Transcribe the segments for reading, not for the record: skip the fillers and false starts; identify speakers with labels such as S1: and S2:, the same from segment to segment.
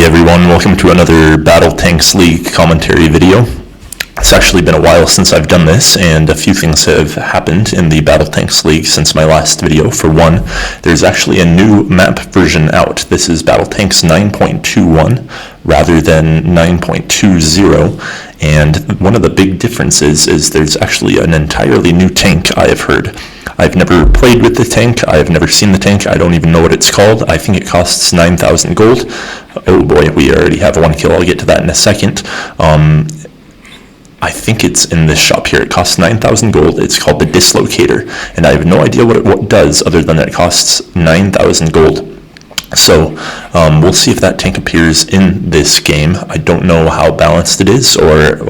S1: everyone, welcome to another Battle Tanks League commentary video. It's actually been a while since I've done this, and a few things have happened in the Battle Tanks League since my last video. For one, there's actually a new map version out. This is Battle Tanks 9.21 rather than 9.20, and one of the big differences is there's actually an entirely new tank, I have heard. I've never played with the tank, I've never seen the tank, I don't even know what it's called. I think it costs 9,000 gold. Oh boy, we already have one kill, I'll get to that in a second. I think it's in this shop here. It costs 9,000 gold. It's called the Dislocator, and I have no idea what it does other than that it costs 9,000 gold. So we'll see if that tank appears in this game. I don't know how balanced it is or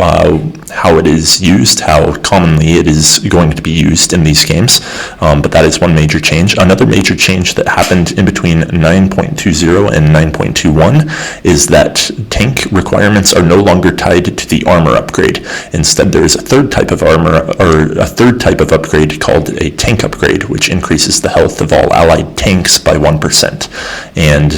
S1: how it is used, how commonly it is going to be used in these games, but that is one major change. Another major change that happened in between 9.20 and 9.21 is that tank requirements are no longer tied to the armor upgrade. Instead, there is a third type of armor, or a third type of upgrade called a tank upgrade, which increases the health of all allied tanks by 1%. And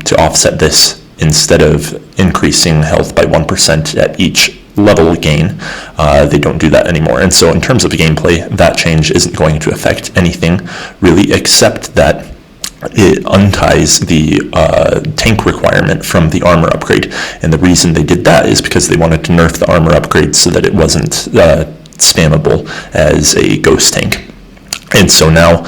S1: to offset this, instead of increasing health by 1% at each level gain, they don't do that anymore. And so in terms of the gameplay, that change isn't going to affect anything really, except that it unties the tank requirement from the armor upgrade. And the reason they did that is because they wanted to nerf the armor upgrade so that it wasn't spammable as a ghost tank. And so now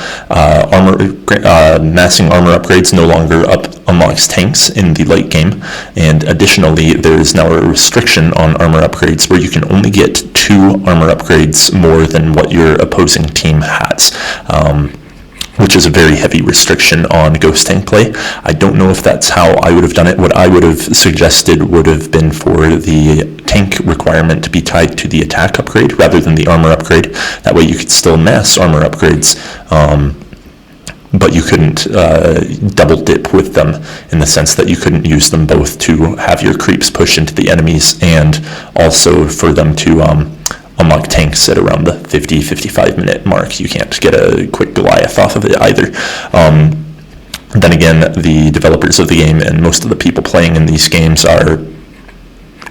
S1: massing armor upgrades no longer unlocks tanks in the late game, and additionally there is now a restriction on armor upgrades where you can only get 2 armor upgrades more than what your opposing team has, which is a very heavy restriction on ghost tank play. I don't know if that's how I would have done it. What I would have suggested would have been for the tank requirement to be tied to the attack upgrade rather than the armor upgrade. That way you could still mass armor upgrades, but you couldn't double dip with them, in the sense that you couldn't use them both to have your creeps push into the enemies and also for them to unlock tanks at around the 50-55 minute mark. You can't get a quick Goliath off of it either. Then again, the developers of the game and most of the people playing in these games are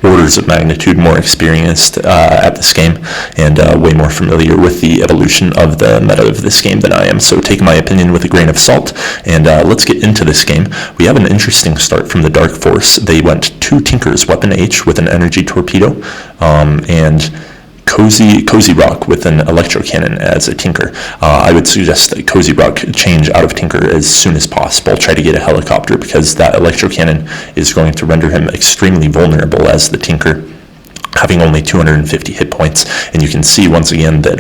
S1: orders of magnitude more experienced at this game, and way more familiar with the evolution of the meta of this game than I am. So take my opinion with a grain of salt, and let's get into this game. We have an interesting start from the Dark Force. They went 2 Tinkers, Weapon H with an energy torpedo, and kozyrok with an electro cannon as a tinker. I would suggest that kozyrok change out of tinker as soon as possible. Try to get a helicopter, because that electro cannon is going to render him extremely vulnerable as the tinker, having only 250 hit points. And you can see once again that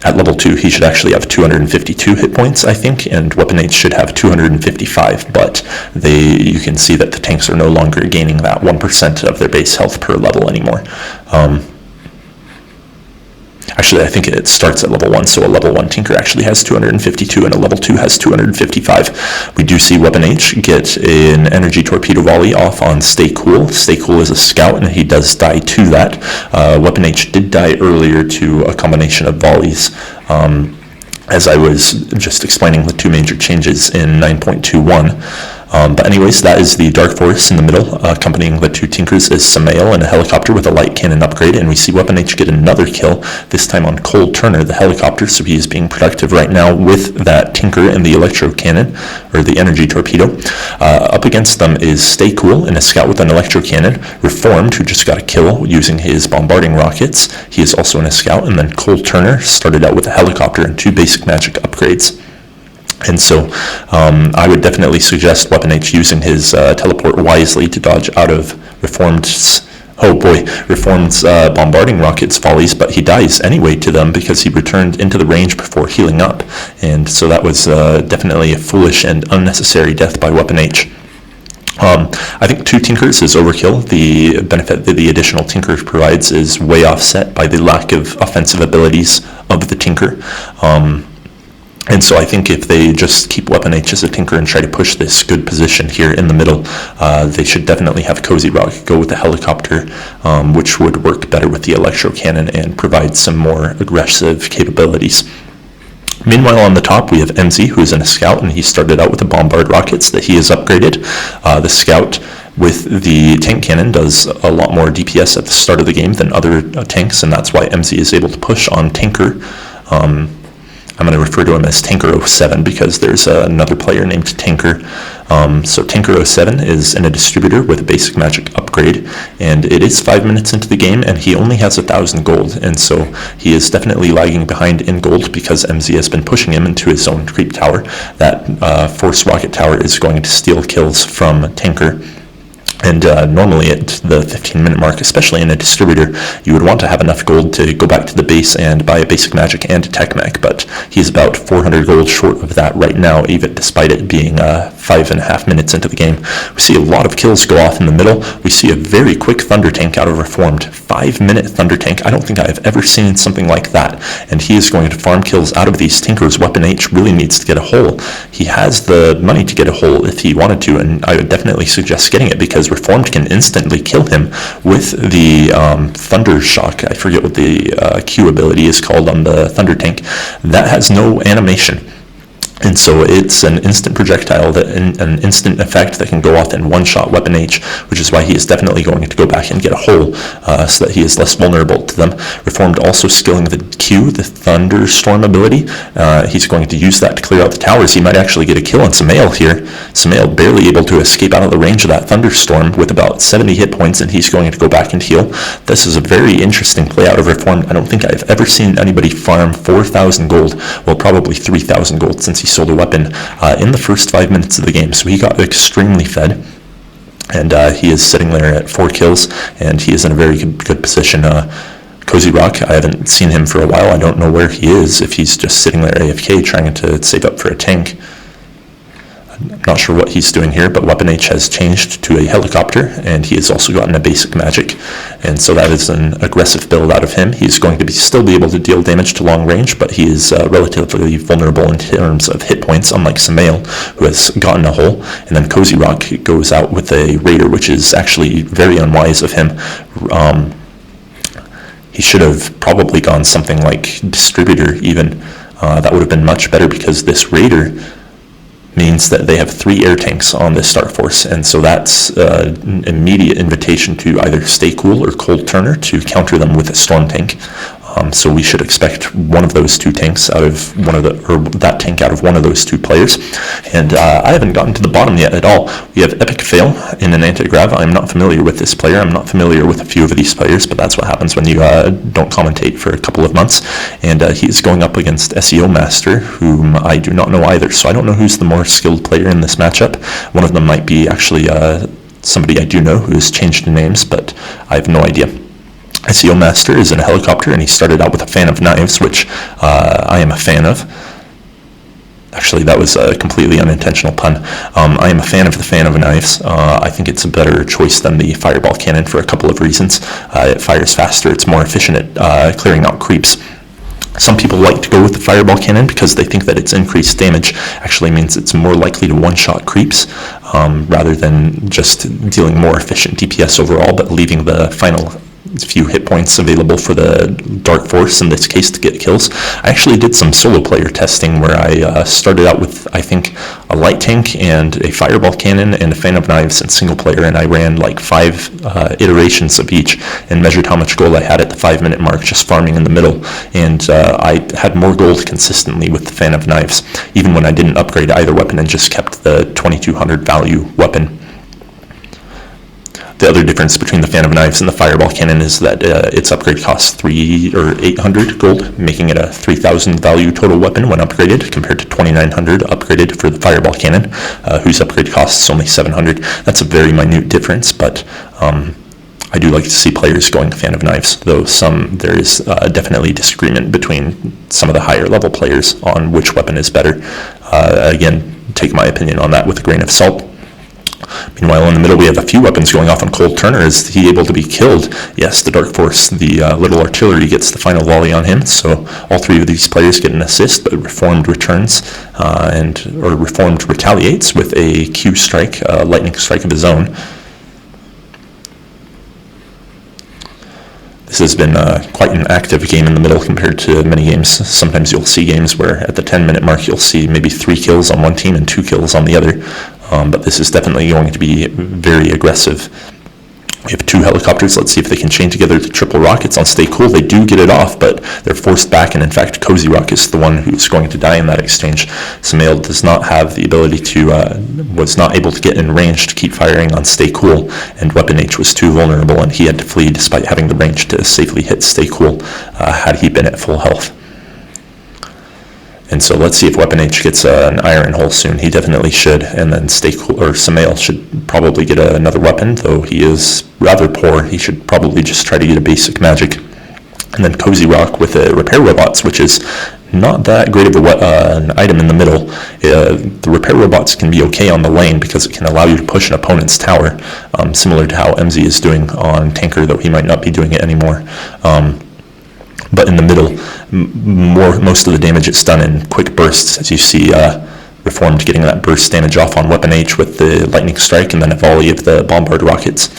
S1: at level 2 he should actually have 252 hit points, I think, and Weapon H should have 255, but you can see that the tanks are no longer gaining that 1% of their base health per level anymore. Actually, I think it starts at level 1, so a level 1 Tinker actually has 252, and a level 2 has 255. We do see Weapon H get an energy torpedo volley off on Staycool. Staycool is a scout, and he does die to that. Weapon H did die earlier to a combination of volleys, as I was just explaining the 2 major changes in 9.21. But anyways, that is the Dark Force in the middle. Accompanying the 2 Tinkers is Samael and a helicopter with a light cannon upgrade, and we see Weapon H get another kill, this time on ColeTurner, the helicopter, so he is being productive right now with that Tinker and the electro cannon, or the energy torpedo. Up against them is Staycool and a scout with an electro cannon, Reformed, who just got a kill using his bombarding rockets. He is also in a scout, and then ColeTurner started out with a helicopter and 2 basic magic upgrades. And so I would definitely suggest Weapon H using his teleport wisely to dodge out of Reformed's bombarding rockets volleys, but he dies anyway to them because he returned into the range before healing up. And so that was definitely a foolish and unnecessary death by Weapon H. I think 2 Tinkers is overkill. The benefit that the additional Tinker provides is way offset by the lack of offensive abilities of the Tinker. And so I think if they just keep Weapon H as a Tinker and try to push this good position here in the middle, they should definitely have kozyrok go with the helicopter, which would work better with the electro cannon and provide some more aggressive capabilities. Meanwhile, on the top, we have EMZE, who's in a scout, and he started out with the bombard rockets that he has upgraded. The scout with the tank cannon does a lot more DPS at the start of the game than other tanks, and that's why EMZE is able to push on Tanker. I'm going to refer to him as Tanker 07 because there's another player named Tanker. So Tanker 07 is in a distributor with a basic magic upgrade, and it is 5 minutes into the game, and he only has 1,000 gold, and so he is definitely lagging behind in gold because EMZE has been pushing him into his own creep tower. That force rocket tower is going to steal kills from Tanker. And normally at the 15-minute mark, especially in a distributor, you would want to have enough gold to go back to the base and buy a basic magic and a tech mech, but he's about 400 gold short of that right now, even despite it being 5.5 minutes into the game. We see a lot of kills go off in the middle. We see a very quick Thunder Tank out of Reformed. 5-minute Thunder Tank. I don't think I have ever seen something like that, and he is going to farm kills out of these Tinkers. Weapon H really needs to get a hull. He has the money to get a hull if he wanted to, and I would definitely suggest getting it because Reformed can instantly kill him with the Thunder Shock. I forget what the Q ability is called on the Thunder Tank. That has no animation. And so it's an instant projectile, an instant effect that can go off in one-shot Weapon H, which is why he is definitely going to go back and get a hole so that he is less vulnerable to them. Reformed also skilling the Q, the Thunderstorm ability. He's going to use that to clear out the towers. He might actually get a kill on Samael here. Samael barely able to escape out of the range of that Thunderstorm with about 70 hit points, and he's going to go back and heal. This is a very interesting play out of Reformed. I don't think I've ever seen anybody farm 4,000 gold, well, probably 3,000 gold since he sold a weapon in the first 5 minutes of the game, so he got extremely fed, and he is sitting there at 4 kills, and he is in a very good position. kozyrok, I haven't seen him for a while. I don't know where he is, if he's just sitting there AFK trying to save up for a tank. I'm not sure what he's doing here, but Weapon H has changed to a helicopter, and he has also gotten a basic magic, and so that is an aggressive build out of him. He's going to still be able to deal damage to long range, but he is relatively vulnerable in terms of hit points, unlike Samael, who has gotten a hole. And then kozyrok goes out with a Raider, which is actually very unwise of him. He should have probably gone something like Distributor even. That would have been much better because this Raider means that they have 3 air tanks on this Star Force, and so that's an immediate invitation to either Staycool or ColeTurner to counter them with a storm tank. So we should expect one of those 2 tanks out of that tank out of one of those 2 players. And I haven't gotten to the bottom yet at all. We have EPICFAIL in an anti-grav. I'm not familiar with this player. I'm not familiar with a few of these players, but that's what happens when you don't commentate for a couple of months. And he's going up against SEOmaster, whom I do not know either. So I don't know who's the more skilled player in this matchup. One of them might be actually somebody I do know who has changed the names, but I have no idea. SEOmaster is in a helicopter, and he started out with a fan of knives, which I am a fan of. Actually, that was a completely unintentional pun. I am a fan of the fan of knives. I think it's a better choice than the fireball cannon for a couple of reasons. It fires faster, it's more efficient at clearing out creeps. Some people like to go with the fireball cannon because they think that its increased damage actually means it's more likely to one-shot creeps rather than just dealing more efficient DPS overall, but leaving the final few hit points available for the Dark Force in this case to get kills. I actually did some solo player testing where I started out with, I think, a light tank and a fireball cannon and a fan of knives in single player, and I ran like 5 iterations of each and measured how much gold I had at the 5-minute mark just farming in the middle, and I had more gold consistently with the fan of knives even when I didn't upgrade either weapon and just kept the 2200 value weapon. The other difference between the fan of knives and the fireball cannon is that its upgrade costs 300 or 800 gold, making it a 3000 value total weapon when upgraded, compared to 2900 upgraded for the fireball cannon, whose upgrade costs only 700. That's a very minute difference, but I do like to see players going fan of knives, though there is definitely disagreement between some of the higher level players on which weapon is better. Again, take my opinion on that with a grain of salt. Meanwhile, in the middle, we have a few weapons going off on ColeTurner. Is he able to be killed? Yes, the Dark Force, the little artillery, gets the final volley on him, so all 3 of these players get an assist, but Reformed returns, or Reformed retaliates with a Q strike, lightning strike of his own. This has been quite an active game in the middle compared to many games. Sometimes you'll see games where at the 10-minute mark you'll see maybe 3 kills on one team and 2 kills on the other. But this is definitely going to be very aggressive. We have 2 helicopters. Let's see if they can chain together the triple rockets on Staycool. They do get it off, but they're forced back, and in fact, kozyrok is the one who's going to die in that exchange. Samael does not have the ability to, was not able to get in range to keep firing on Staycool, and Weapon H was too vulnerable, and he had to flee despite having the range to safely hit Staycool had he been at full health. And so let's see if Weapon H gets an iron hole soon. He definitely should, and then Staycool or Samael should probably get another weapon, though he is rather poor. He should probably just try to get a basic magic. And then kozyrok with the repair robots, which is not that great of an item in the middle. The repair robots can be okay on the lane because it can allow you to push an opponent's tower, similar to how EMZE is doing on tanker, though he might not be doing it anymore. But in the middle, most of the damage is done in quick bursts, as you see Reformed getting that burst damage off on Weapon H with the lightning strike and then a volley of the bombard rockets.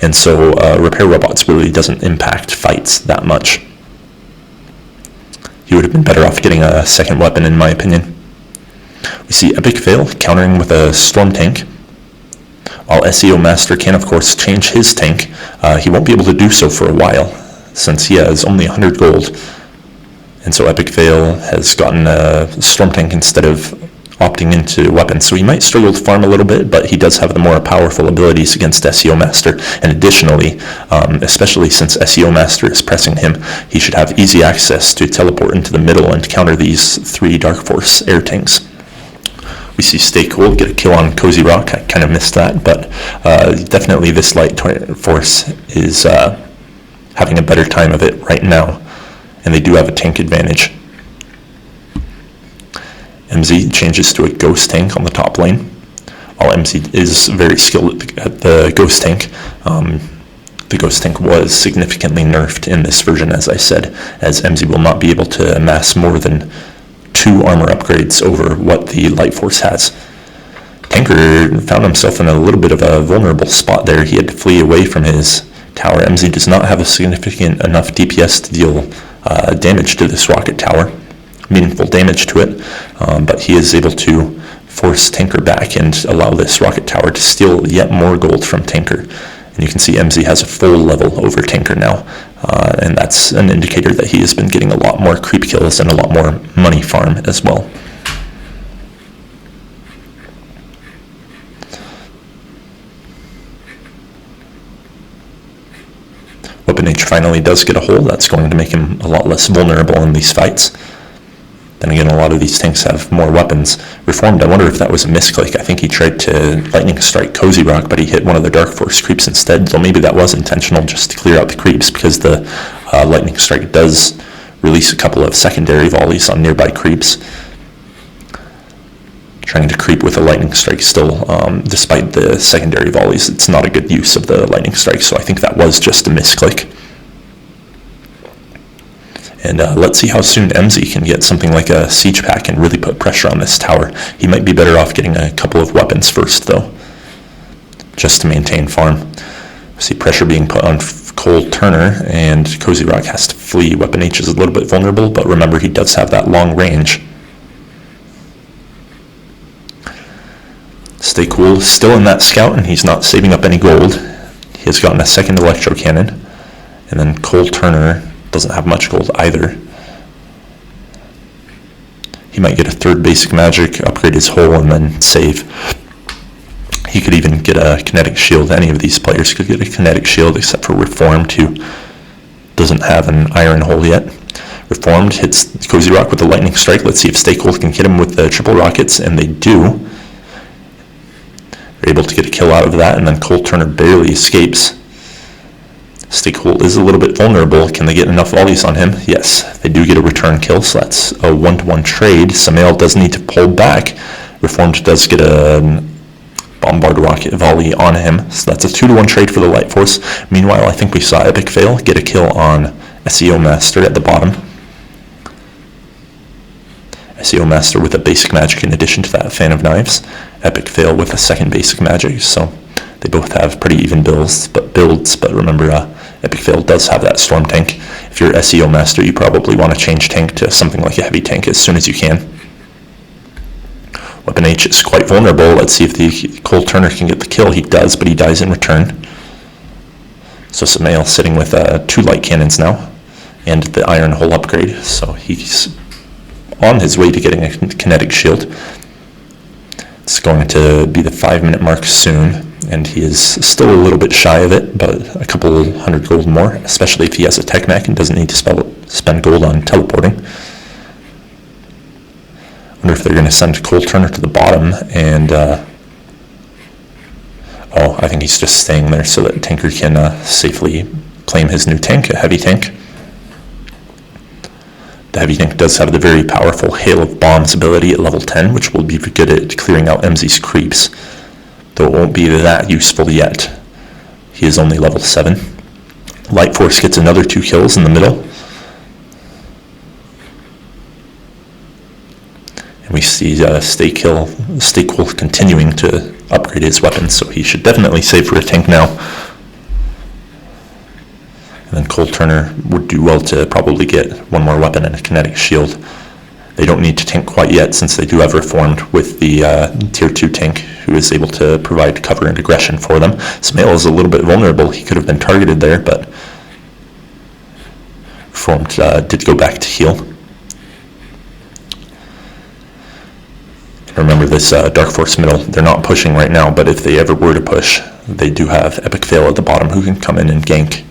S1: And so repair robots really doesn't impact fights that much. He would have been better off getting a second weapon, in my opinion. We see EPICFAIL countering with a storm tank. While SEOmaster can, of course, change his tank, he won't be able to do so for a while, since he has only 100 gold. And so EPICFAIL has gotten a storm tank instead of opting into weapons. So he might struggle to farm a little bit, but he does have the more powerful abilities against SEOmaster. And additionally, especially since SEOmaster is pressing him, he should have easy access to teleport into the middle and counter these 3 Dark Force air tanks. We see Staycool get a kill on kozyrok. I kind of missed that, but definitely this light force is having a better time of it right now, and they do have a tank advantage. EMZE changes to a ghost tank on the top lane. While EMZE is very skilled at the ghost tank, the ghost tank was significantly nerfed in this version, as I said, as EMZE will not be able to amass more than 2 armor upgrades over what the light force has. Tanker found himself in a little bit of a vulnerable spot there. He had to flee away from his tower. EMZE does not have a significant enough DPS to deal damage to this rocket tower, meaningful damage to it, but he is able to force Tanker back and allow this rocket tower to steal yet more gold from Tanker. And you can see EMZE has a full level over Tanker now, and that's an indicator that he has been getting a lot more creep kills and a lot more money farm as well. Weapon H finally does get a hole. That's going to make him a lot less vulnerable in these fights. Then again, a lot of these tanks have more weapons. Reformed, I wonder if that was a misclick. I think he tried to lightning strike kozyrok, but he hit one of the Dark Force creeps instead, so maybe that was intentional just to clear out the creeps, because the lightning strike does release a couple of secondary volleys on nearby creeps. Trying to creep with a lightning strike still, despite the secondary volleys, it's not a good use of the lightning strike, so I think that was just a misclick. And let's see how soon EMZE can get something like a siege pack and really put pressure on this tower. He might be better off getting a couple of weapons first, though, just to maintain farm. See pressure being put on ColeTurner, and kozyrok has to flee. Weapon H is a little bit vulnerable, but remember, he does have that long range. Staycool is still in that scout, and he's not saving up any gold. He has gotten a second electro cannon, and then ColeTurner doesn't have much gold either. He might get a 3rd basic magic, upgrade his hull, and then save. He could even get a kinetic shield. Any of these players could get a kinetic shield, except for Reformed, who doesn't have an iron hull yet. Reformed hits kozyrok with a lightning strike. Let's see if Staycool can hit him with the triple rockets, and they do. They're able to get a kill out of that, and then ColeTurner barely escapes. Staycool is a little bit vulnerable. Can they get enough volleys on him? Yes, they do get a return kill, so that's a 1-to-1 trade. Samael does need to pull back. Reformed does get a bombard rocket volley on him, so that's a 2-to-1 trade for the light force. Meanwhile, I think we saw EPICFAIL get a kill on SEOmaster at the bottom. SEOmaster with a basic magic in addition to that fan of knives. EPICFAIL with a second basic magic, so they both have pretty even builds, but remember EPICFAIL does have that storm tank. If you're SEOmaster, you probably want to change tank to something like a heavy tank as soon as you can. Weapon H is quite vulnerable. Let's see if the ColeTurner can get the kill. He does, but he dies in return. So Samael sitting with 2 light cannons now, and the iron hull upgrade. So he's on his way to getting a kinetic shield. It's going to be the 5-minute mark soon, and he is still a little bit shy of it, but a couple hundred gold more, especially if he has a tech mech and doesn't need to spend gold on teleporting. I wonder if they're going to send ColeTurner to the bottom, and oh, I think he's just staying there so that Tanker can safely claim his new tank, a heavy tank. The heavy tank does have the very powerful Hail of Bombs ability at level 10, which will be good at clearing out EMZE's creeps, though it won't be that useful yet. He is only level 7. Light Force gets another 2 kills in the middle. And we see Staycool continuing to upgrade his weapons, so he should definitely save for a tank now. And then ColeTurner would do well to probably get one more weapon and a kinetic shield. They don't need to tank quite yet, since they do have reformed with the tier 2 tank, who is able to provide cover and aggression for them. Samael is a little bit vulnerable. He could have been targeted there, but reformed did go back to heal. Remember this Dark Force middle, they're not pushing right now, but if they ever were to push, they do have EPICFAIL at the bottom who can come in and gank.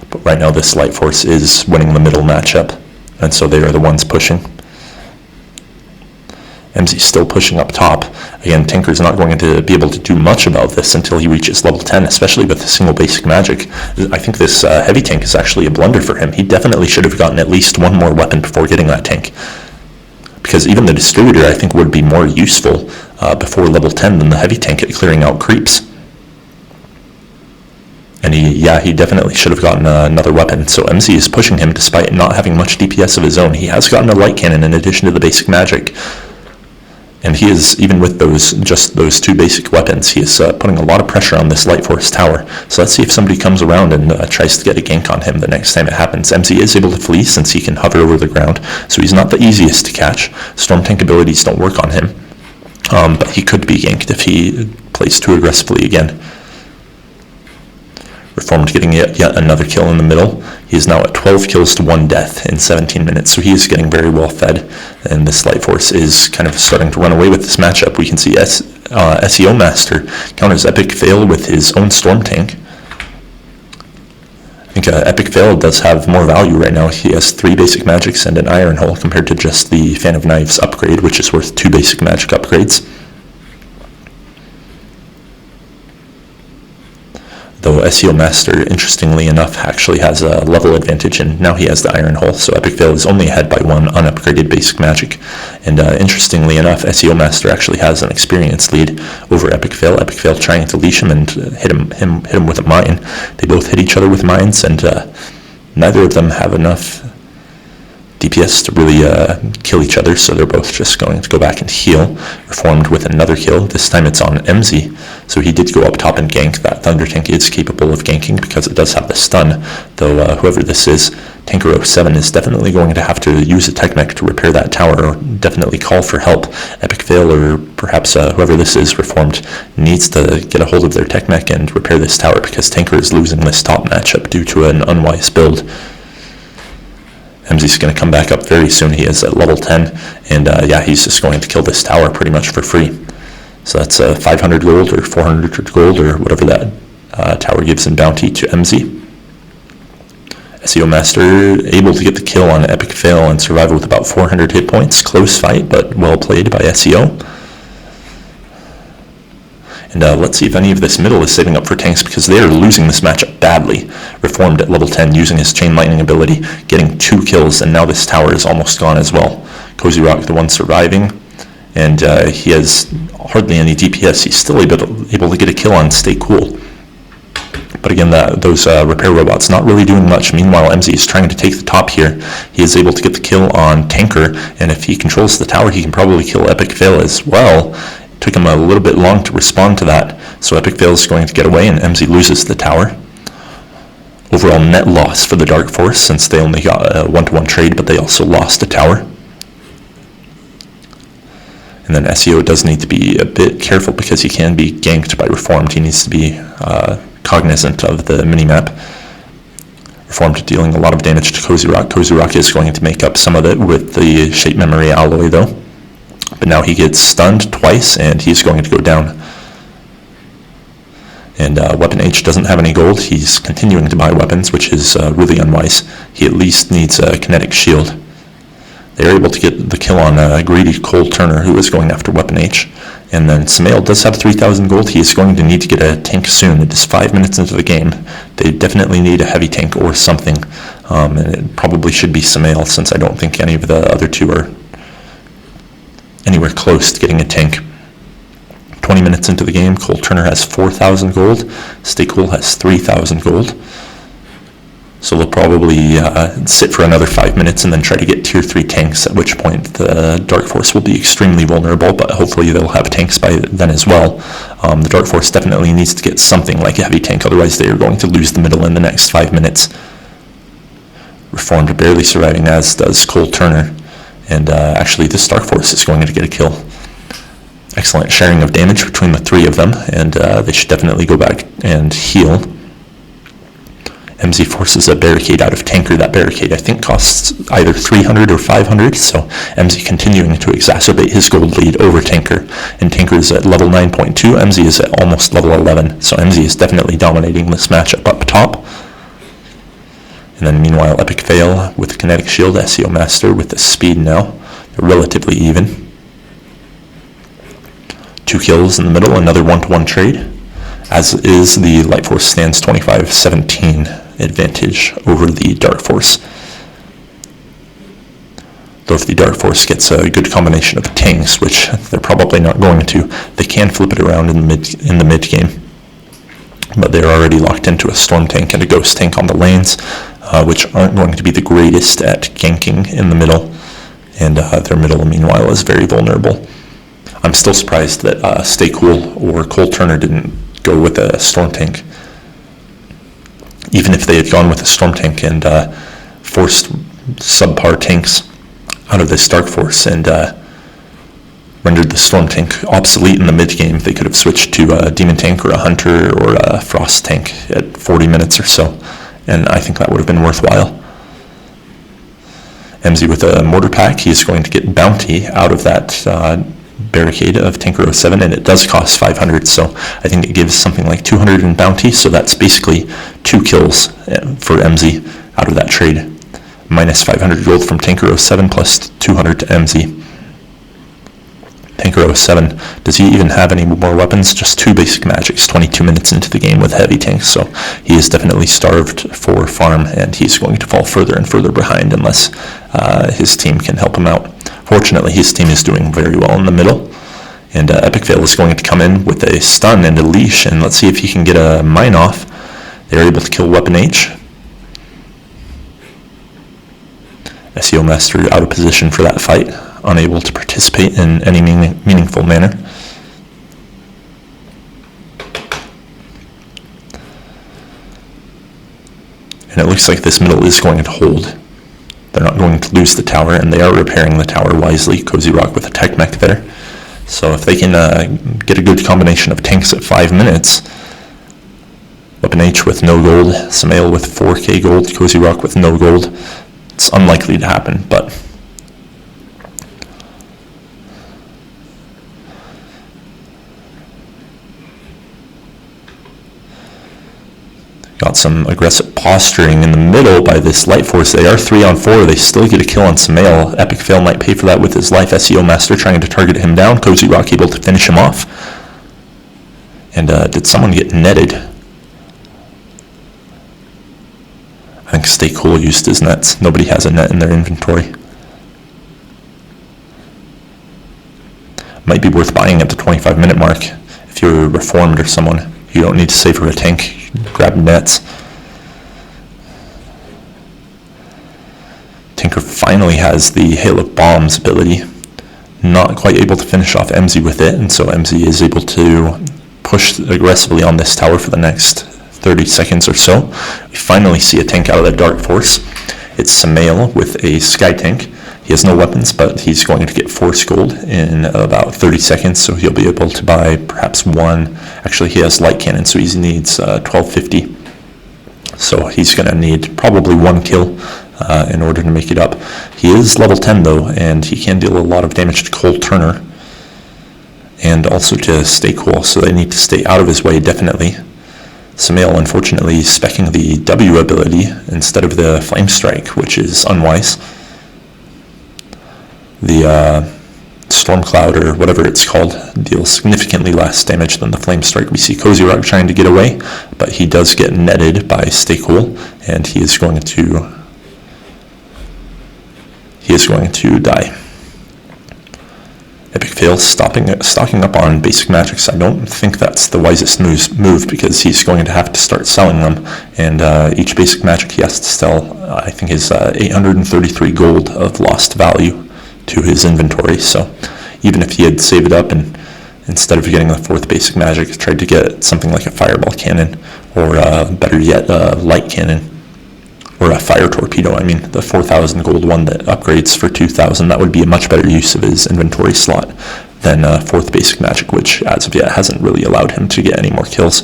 S1: But right now this Light Force is winning the middle matchup, and so they are the ones pushing. EMZE still pushing up top. Again, Tinker's not going to be able to do much about this until he reaches level 10, especially with a single basic magic. I think this heavy tank is actually a blunder for him. He definitely should have gotten at least one more weapon before getting that tank, because even the distributor, I think, would be more useful before level 10 than the heavy tank at clearing out creeps. And he definitely should have gotten another weapon. So EMZE is pushing him despite not having much DPS of his own. He has gotten a light cannon in addition to the basic magic. And he is, even with just those 2 basic weapons, he is putting a lot of pressure on this Light Force tower. So let's see if somebody comes around and tries to get a gank on him the next time it happens. EMZE is able to flee since he can hover over the ground, so he's not the easiest to catch. Storm tank abilities don't work on him, but he could be ganked if he plays too aggressively again. Reformed getting yet another kill in the middle. He is now at 12 kills to 1 death in 17 minutes, so he is getting very well fed, and this Light Force is kind of starting to run away with this matchup. We can see SEOmaster counters EPICFAIL with his own storm tank. I think EPICFAIL does have more value right now. He has 3 basic magics and an iron hull compared to just the Fan of Knives upgrade, which is worth 2 basic magic upgrades. Though SEOmaster, interestingly enough, actually has a level advantage, and now he has the iron hull, so EPICFAIL is only ahead by 1 unupgraded basic magic. And interestingly enough, SEOmaster actually has an experience lead over EPICFAIL. EPICFAIL trying to leash him and hit him with a mine. They both hit each other with mines, and neither of them have enough DPS to really kill each other, so they're both just going to go back and heal. Reformed with another kill. This time it's on EMZE, so he did go up top and gank. That Thunder Tank is capable of ganking because it does have the stun, though whoever this is, Tanker 07, is definitely going to have to use a tech mech to repair that tower, or definitely call for help. EPICFAIL, or perhaps whoever this is, Reformed, needs to get a hold of their tech mech and repair this tower, because Tanker is losing this top matchup due to an unwise build. EMZE's going to come back up very soon. He is at level 10, and he's just going to kill this tower pretty much for free. So that's 500 gold or 400 gold or whatever that tower gives in bounty to EMZE. SEOmaster able to get the kill on EPICFAIL and survive with about 400 hit points. Close fight, but well played by SEO. And let's see if any of this middle is saving up for tanks, because they are losing this matchup badly. Reformed at level 10 using his Chain Lightning ability, getting 2 kills, and now this tower is almost gone as well. kozyrok, the one surviving, and he has hardly any DPS. He's still able to get a kill on Staycool. But again, those repair robots not really doing much. Meanwhile, EMZE is trying to take the top here. He is able to get the kill on Tanker, and if he controls the tower, he can probably kill EPICFAIL as well. Took him a little bit long to respond to that, so EPICFAIL is going to get away and EMZE loses the tower. Overall net loss for the Dark Force, since they only got a 1-to-1 trade, but they also lost a tower. And then SEO does need to be a bit careful because he can be ganked by Reformed. He needs to be cognizant of the minimap. Reformed dealing a lot of damage to kozyrok. kozyrok is going to make up some of it with the shape memory alloy though. But now he gets stunned twice and he's going to go down. And Weapon H doesn't have any gold. He's continuing to buy weapons, which is really unwise. He at least needs a kinetic shield. They're able to get the kill on greedy ColeTurner, who is going after Weapon H. And then Samael does have 3,000 gold. He is going to need to get a tank soon. It is 5 minutes into the game. They definitely need a heavy tank or something. And it probably should be Samael, since I don't think any of the other two are anywhere close to getting a tank. 20 minutes into the game, ColeTurner has 4,000 gold. Staycool has 3,000 gold. So they'll probably sit for another 5 minutes and then try to get tier 3 tanks, at which point the Dark Force will be extremely vulnerable, but hopefully they'll have tanks by then as well. The Dark Force definitely needs to get something like a heavy tank, otherwise they are going to lose the middle in the next 5 minutes. Reformed barely surviving, as does ColeTurner. And actually this Dark Force is going to get a kill. Excellent sharing of damage between the three of them, and they should definitely go back and heal. EMZE forces a barricade out of Tanker. That barricade, I think, costs either 300 or 500, so EMZE continuing to exacerbate his gold lead over Tanker. And Tanker is at level 9.2, EMZE is at almost level 11, so EMZE is definitely dominating this matchup up top. And then meanwhile, EPICFAIL with the kinetic shield, SEOmaster with the speed now. They're relatively even. 2 kills in the middle, another 1-to-1 trade. As is, the Light Force stands 25-17 advantage over the Dark Force. Though if the Dark Force gets a good combination of tanks, which they're probably not going to, they can flip it around in the mid game. But they're already locked into a Storm Tank and a Ghost Tank on the lanes, which aren't going to be the greatest at ganking in the middle. And their middle, meanwhile, is very vulnerable. I'm still surprised that Staycool or ColeTurner didn't go with a Storm Tank. Even if they had gone with a Storm Tank and forced subpar tanks out of this Dark Force and rendered the Storm Tank obsolete in the mid-game, they could have switched to a Demon Tank or a Hunter or a Frost Tank at 40 minutes or so, and I think that would have been worthwhile. EMZE with a Mortar Pack, he's going to get Bounty out of that barricade of Tanker 07, and it does cost 500, so I think it gives something like 200 in bounty, so that's basically 2 kills for EMZE out of that trade. Minus 500 gold from Tanker 07 plus 200 to EMZE. Tanker 07, does he even have any more weapons? Just 2 basic magics, 22 minutes into the game with heavy tanks, so he is definitely starved for farm, and he's going to fall further and further behind unless his team can help him out. Fortunately, his team is doing very well in the middle, and EPICFAIL is going to come in with a stun and a leash, and let's see if he can get a mine off. They're able to kill Weapon H. SEOmaster out of position for that fight, unable to participate in any meaningful manner. And it looks like this middle is going to hold. They're not going to lose the tower, and they are repairing the tower wisely. kozyrok with a tech mech there. So if they can get a good combination of tanks at 5 minutes, Weapon H with no gold, Samael with 4k gold, kozyrok with no gold, it's unlikely to happen, but got some aggressive posturing in the middle by this Light Force. They are 3-on-4. They still get a kill on Samael. EPICFAIL might pay for that with his life. SEOmaster trying to target him down. kozyrok able to finish him off. And did someone get netted? I think Staycool used his nets. Nobody has a net in their inventory. Might be worth buying at the 25-minute mark if you're Reformed or someone. You don't need to save for a tank. Grab nets. Tanker finally has the Hail of Bombs ability. not quite able to finish off EMZE with it, and so EMZE is able to push aggressively on this tower for the next 30 seconds or so. We finally see a tank out of the Dark Force. It's Samael with a Sky Tank. He has no weapons, but he's going to get Force Gold in about 30 seconds, so he'll be able to buy perhaps one. Actually, he has Light Cannon, so he needs 1250. So he's going to need probably one kill in order to make it up. He is level 10 though, and he can deal a lot of damage to ColeTurner and also to Staycool, so they need to stay out of his way definitely. Samael unfortunately specking the W ability instead of the Flame Strike, which is unwise. The Storm Cloud, or whatever it's called, deals significantly less damage than the Flame Strike. We see kozyrok trying to get away, but he does get netted by Staycool, and he is going to die. EPICFAIL stocking up on basic magics. I don't think that's the wisest move because he's going to have to start selling them, and each basic magic he has to sell, I think, is 833 gold of lost value to his inventory. So even if he had saved it up and instead of getting the 4th basic magic tried to get something like a fireball cannon, or better yet a light cannon, or a fire torpedo, I mean the 4,000 gold one that upgrades for 2,000, that would be a much better use of his inventory slot than 4th basic magic, which as of yet hasn't really allowed him to get any more kills.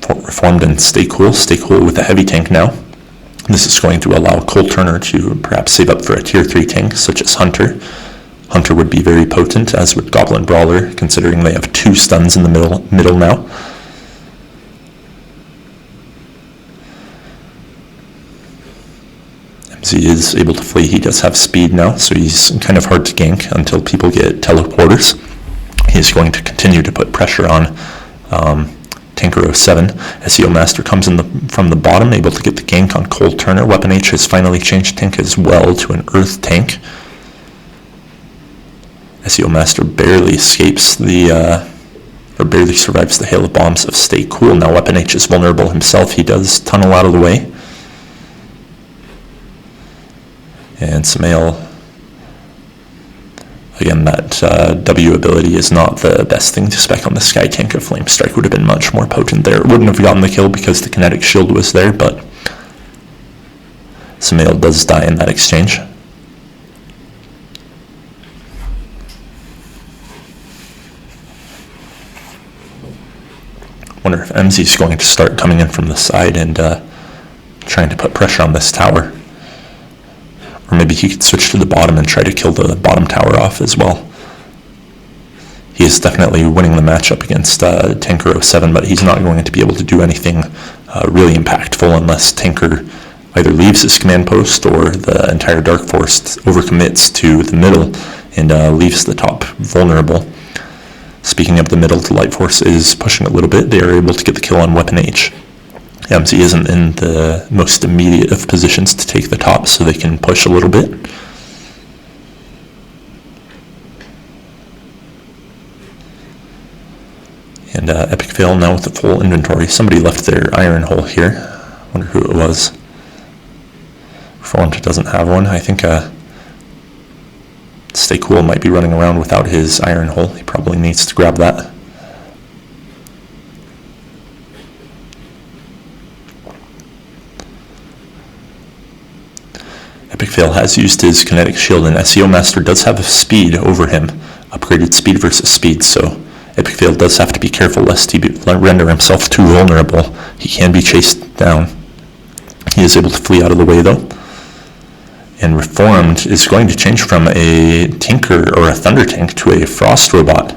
S1: Reformed and Staycool with a heavy tank now. This is going to allow ColeTurner to perhaps save up for a tier 3 tank such as Hunter. Hunter would be very potent, as would Goblin Brawler, considering they have 2 stuns in the middle now. EMZE is able to flee. He does have speed now, so he's kind of hard to gank until people get teleporters. He's going to continue to put pressure on Tanker 07. SEOmaster comes in from the bottom, able to get the gank on ColeTurner. Weapon H has finally changed tank as well to an Earth tank. SEOmaster barely escapes or barely survives the hail of bombs of Staycool. Now Weapon H is vulnerable himself. He does tunnel out of the way. And Samael, again, that W ability is not the best thing to spec on the Sky Tank. A Flame Strike would have been much more potent there. It wouldn't have gotten the kill because the kinetic shield was there, but Samael does die in that exchange. Wonder if EMZE is going to start coming in from the side and trying to put pressure on this tower. Or maybe he could switch to the bottom and try to kill the bottom tower off as well. He is definitely winning the matchup against Tanker 07, but he's not going to be able to do anything really impactful unless Tanker either leaves his command post or the entire Dark Force overcommits to the middle and leaves the top vulnerable. Speaking of the middle, the Light Force is pushing a little bit. They are able to get the kill on Weapon H. EMZE isn't in the most immediate of positions to take the top, so they can push a little bit. And EPICFAIL now with the full inventory. Somebody left their iron hole here. I wonder who it was. Reformed doesn't have one. I think Staycool might be running around without his iron hole. He probably needs to grab that. EPICFAIL has used his kinetic shield, and SEOmaster does have speed over him, upgraded speed versus speed, so EPICFAIL does have to be careful lest he render himself too vulnerable. He can be chased down. He is able to flee out of the way though. And Reformed is going to change from a Tinker or a Thunder Tank to a Frost Robot.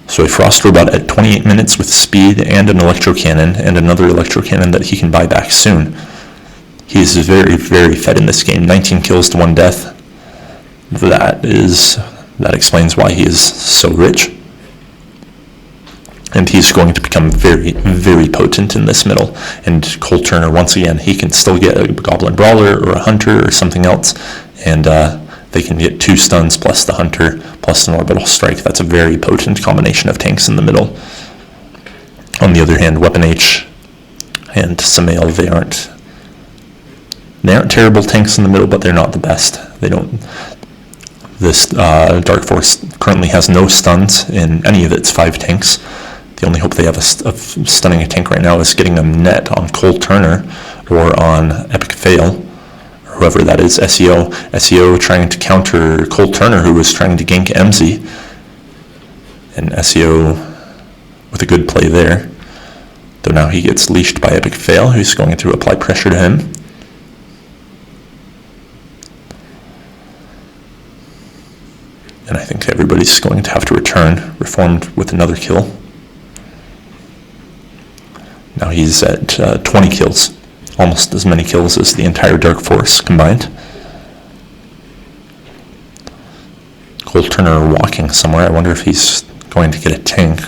S1: So a Frost Robot at 28 minutes with speed and an Electro Cannon, and another Electro Cannon that he can buy back soon. He is very, very fed in this game. 19 kills to 1 death. That explains why he is so rich. And he's going to become very, very potent in this middle. And ColeTurner, once again, he can still get a Goblin Brawler or a Hunter or something else, and they can get 2 stuns plus the Hunter plus an Orbital Strike. That's a very potent combination of tanks in the middle. On the other hand, Weapon H and Samael, they aren't terrible tanks in the middle, but they're not the best. This Dark Force currently has no stuns in any of its 5 tanks. The only hope they have of stunning a tank right now is getting a net on ColeTurner or on EPICFAIL, or whoever that is, SEO. SEO trying to counter ColeTurner, who was trying to gank EMZE, and SEO with a good play there. Though now he gets leashed by EPICFAIL, who's going to apply pressure to him. And I think everybody's going to have to return. Reformed with another kill. Now he's at 20 kills, almost as many kills as the entire Dark Force combined. ColeTurner walking somewhere. I wonder if he's going to get a tank,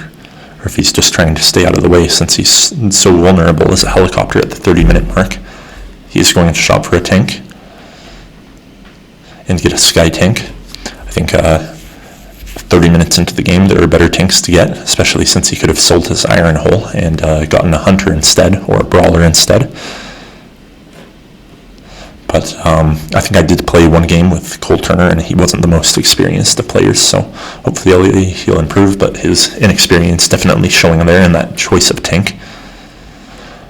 S1: or if he's just trying to stay out of the way since he's so vulnerable as a helicopter at the 30-minute mark. He's going to shop for a tank and get a sky tank. I think 30 minutes into the game there are better tanks to get, especially since he could have sold his iron hole and gotten a hunter instead, or a brawler instead. But I think I did play one game with ColeTurner, and he wasn't the most experienced of players, so hopefully he'll improve, but his inexperience definitely showing there in that choice of tank.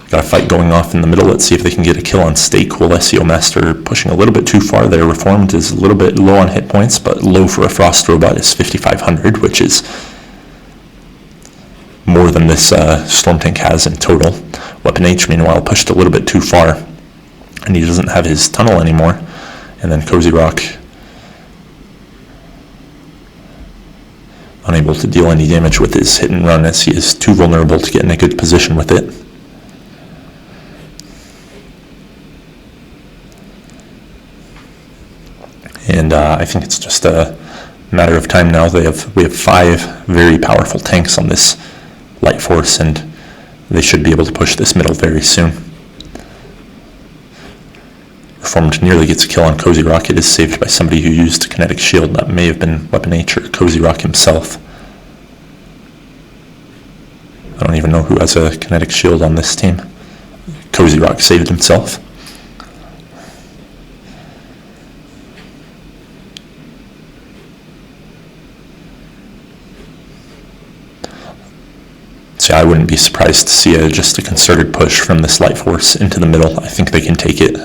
S1: Got a fight going off in the middle. Let's see if they can get a kill on Staycool. SEOmaster pushing a little bit too far there. Reformed is a little bit low on hit points, but low for a Frost Robot is 5,500, which is more than this Storm Tank has in total. weaponh, meanwhile, pushed a little bit too far, and he doesn't have his tunnel anymore. And then kozyrok unable to deal any damage with his hit and run, as he is too vulnerable to get in a good position with it. And I think it's just a matter of time now. We have 5 very powerful tanks on this light force, and they should be able to push this middle very soon. Reformed nearly gets a kill on kozyrok. It is saved by somebody who used a kinetic shield. That may have been weaponh or kozyrok himself. I don't even know who has a kinetic shield on this team. kozyrok saved himself. So I wouldn't be surprised to see just a concerted push from this light force into the middle. I think they can take it.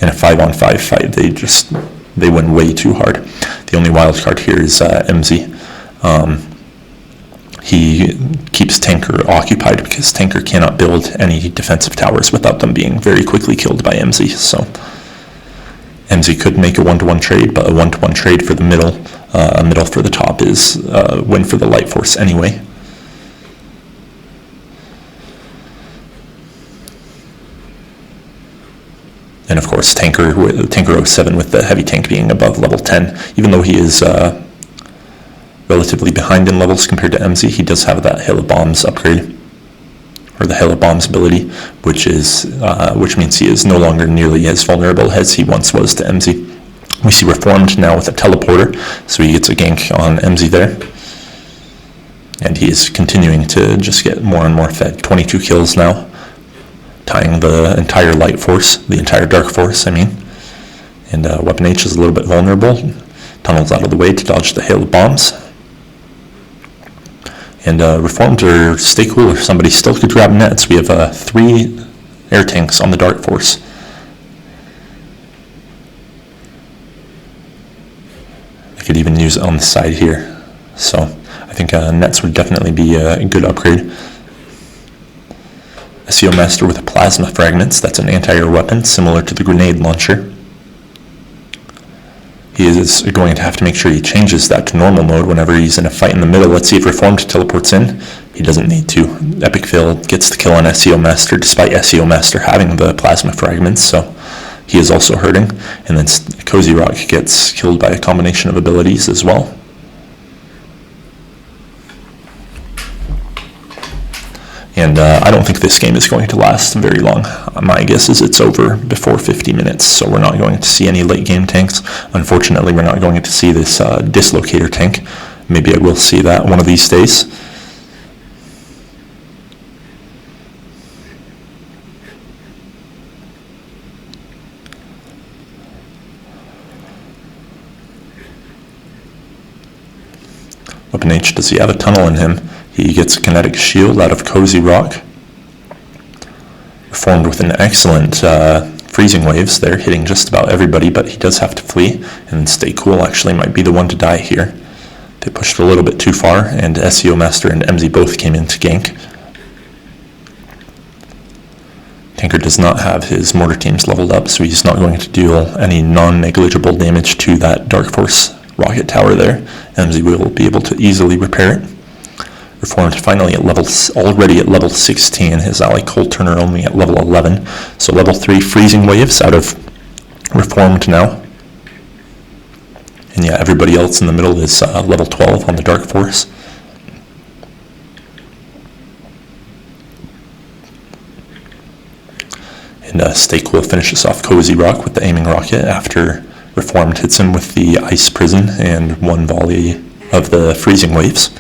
S1: In a 5-on-5 fight, they win way too hard. The only wild card here is EMZE. He keeps Tanker occupied because Tanker cannot build any defensive towers without them being very quickly killed by EMZE. So EMZE could make a 1-to-1 trade, but a 1-to-1 trade for the middle, a middle for the top is a win for the light force anyway. And of course, Tanker 07 with the heavy tank being above level 10. Even though he is relatively behind in levels compared to EMZE, he does have that Hail of Bombs upgrade, or the Hail of Bombs ability, which means he is no longer nearly as vulnerable as he once was to EMZE. We see Reformed now with a teleporter, so he gets a gank on EMZE there. And he is continuing to just get more and more fed. 22 kills now, tying the entire light force, the entire dark force, I mean. And weaponh is a little bit vulnerable. Tunnels out of the way to dodge the hail of bombs. And Reformed or Staycool or somebody still could grab nets. We have 3 air tanks on the dark force. I could even use it on the side here. So I think nets would definitely be a good upgrade. SEOmaster with a plasma fragments. That's an anti-air weapon similar to the grenade launcher. He is going to have to make sure he changes that to normal mode whenever he's in a fight in the middle. Let's see if Reformed teleports in. He doesn't need to. EPICFAIL gets the kill on SEOmaster despite SEOmaster having the plasma fragments, so he is also hurting. And then kozyrok gets killed by a combination of abilities as well. And I don't think this game is going to last very long. My guess is it's over before 50 minutes, so we're not going to see any late game tanks. Unfortunately, we're not going to see this dislocator tank. Maybe I will see that one of these days. Weapon H, does he have a tunnel in him? He gets a kinetic shield out of kozyrok. Reformed with an excellent freezing waves there, hitting just about everybody, but he does have to flee, and Staycool actually might be the one to die here. They pushed a little bit too far, and SEOmaster and EMZE both came in to gank. Tanker does not have his mortar teams leveled up, so he's not going to deal any non-negligible damage to that Dark Force rocket tower there. EMZE will be able to easily repair it. Reformed finally already at level 16, his ally ColeTurner only at level 11. So level 3 freezing waves out of Reformed now. And yeah, everybody else in the middle is level 12 on the Dark Force. And Staycool finishes off kozyrok with the aiming rocket after Reformed hits him with the ice prison and one volley of the freezing waves.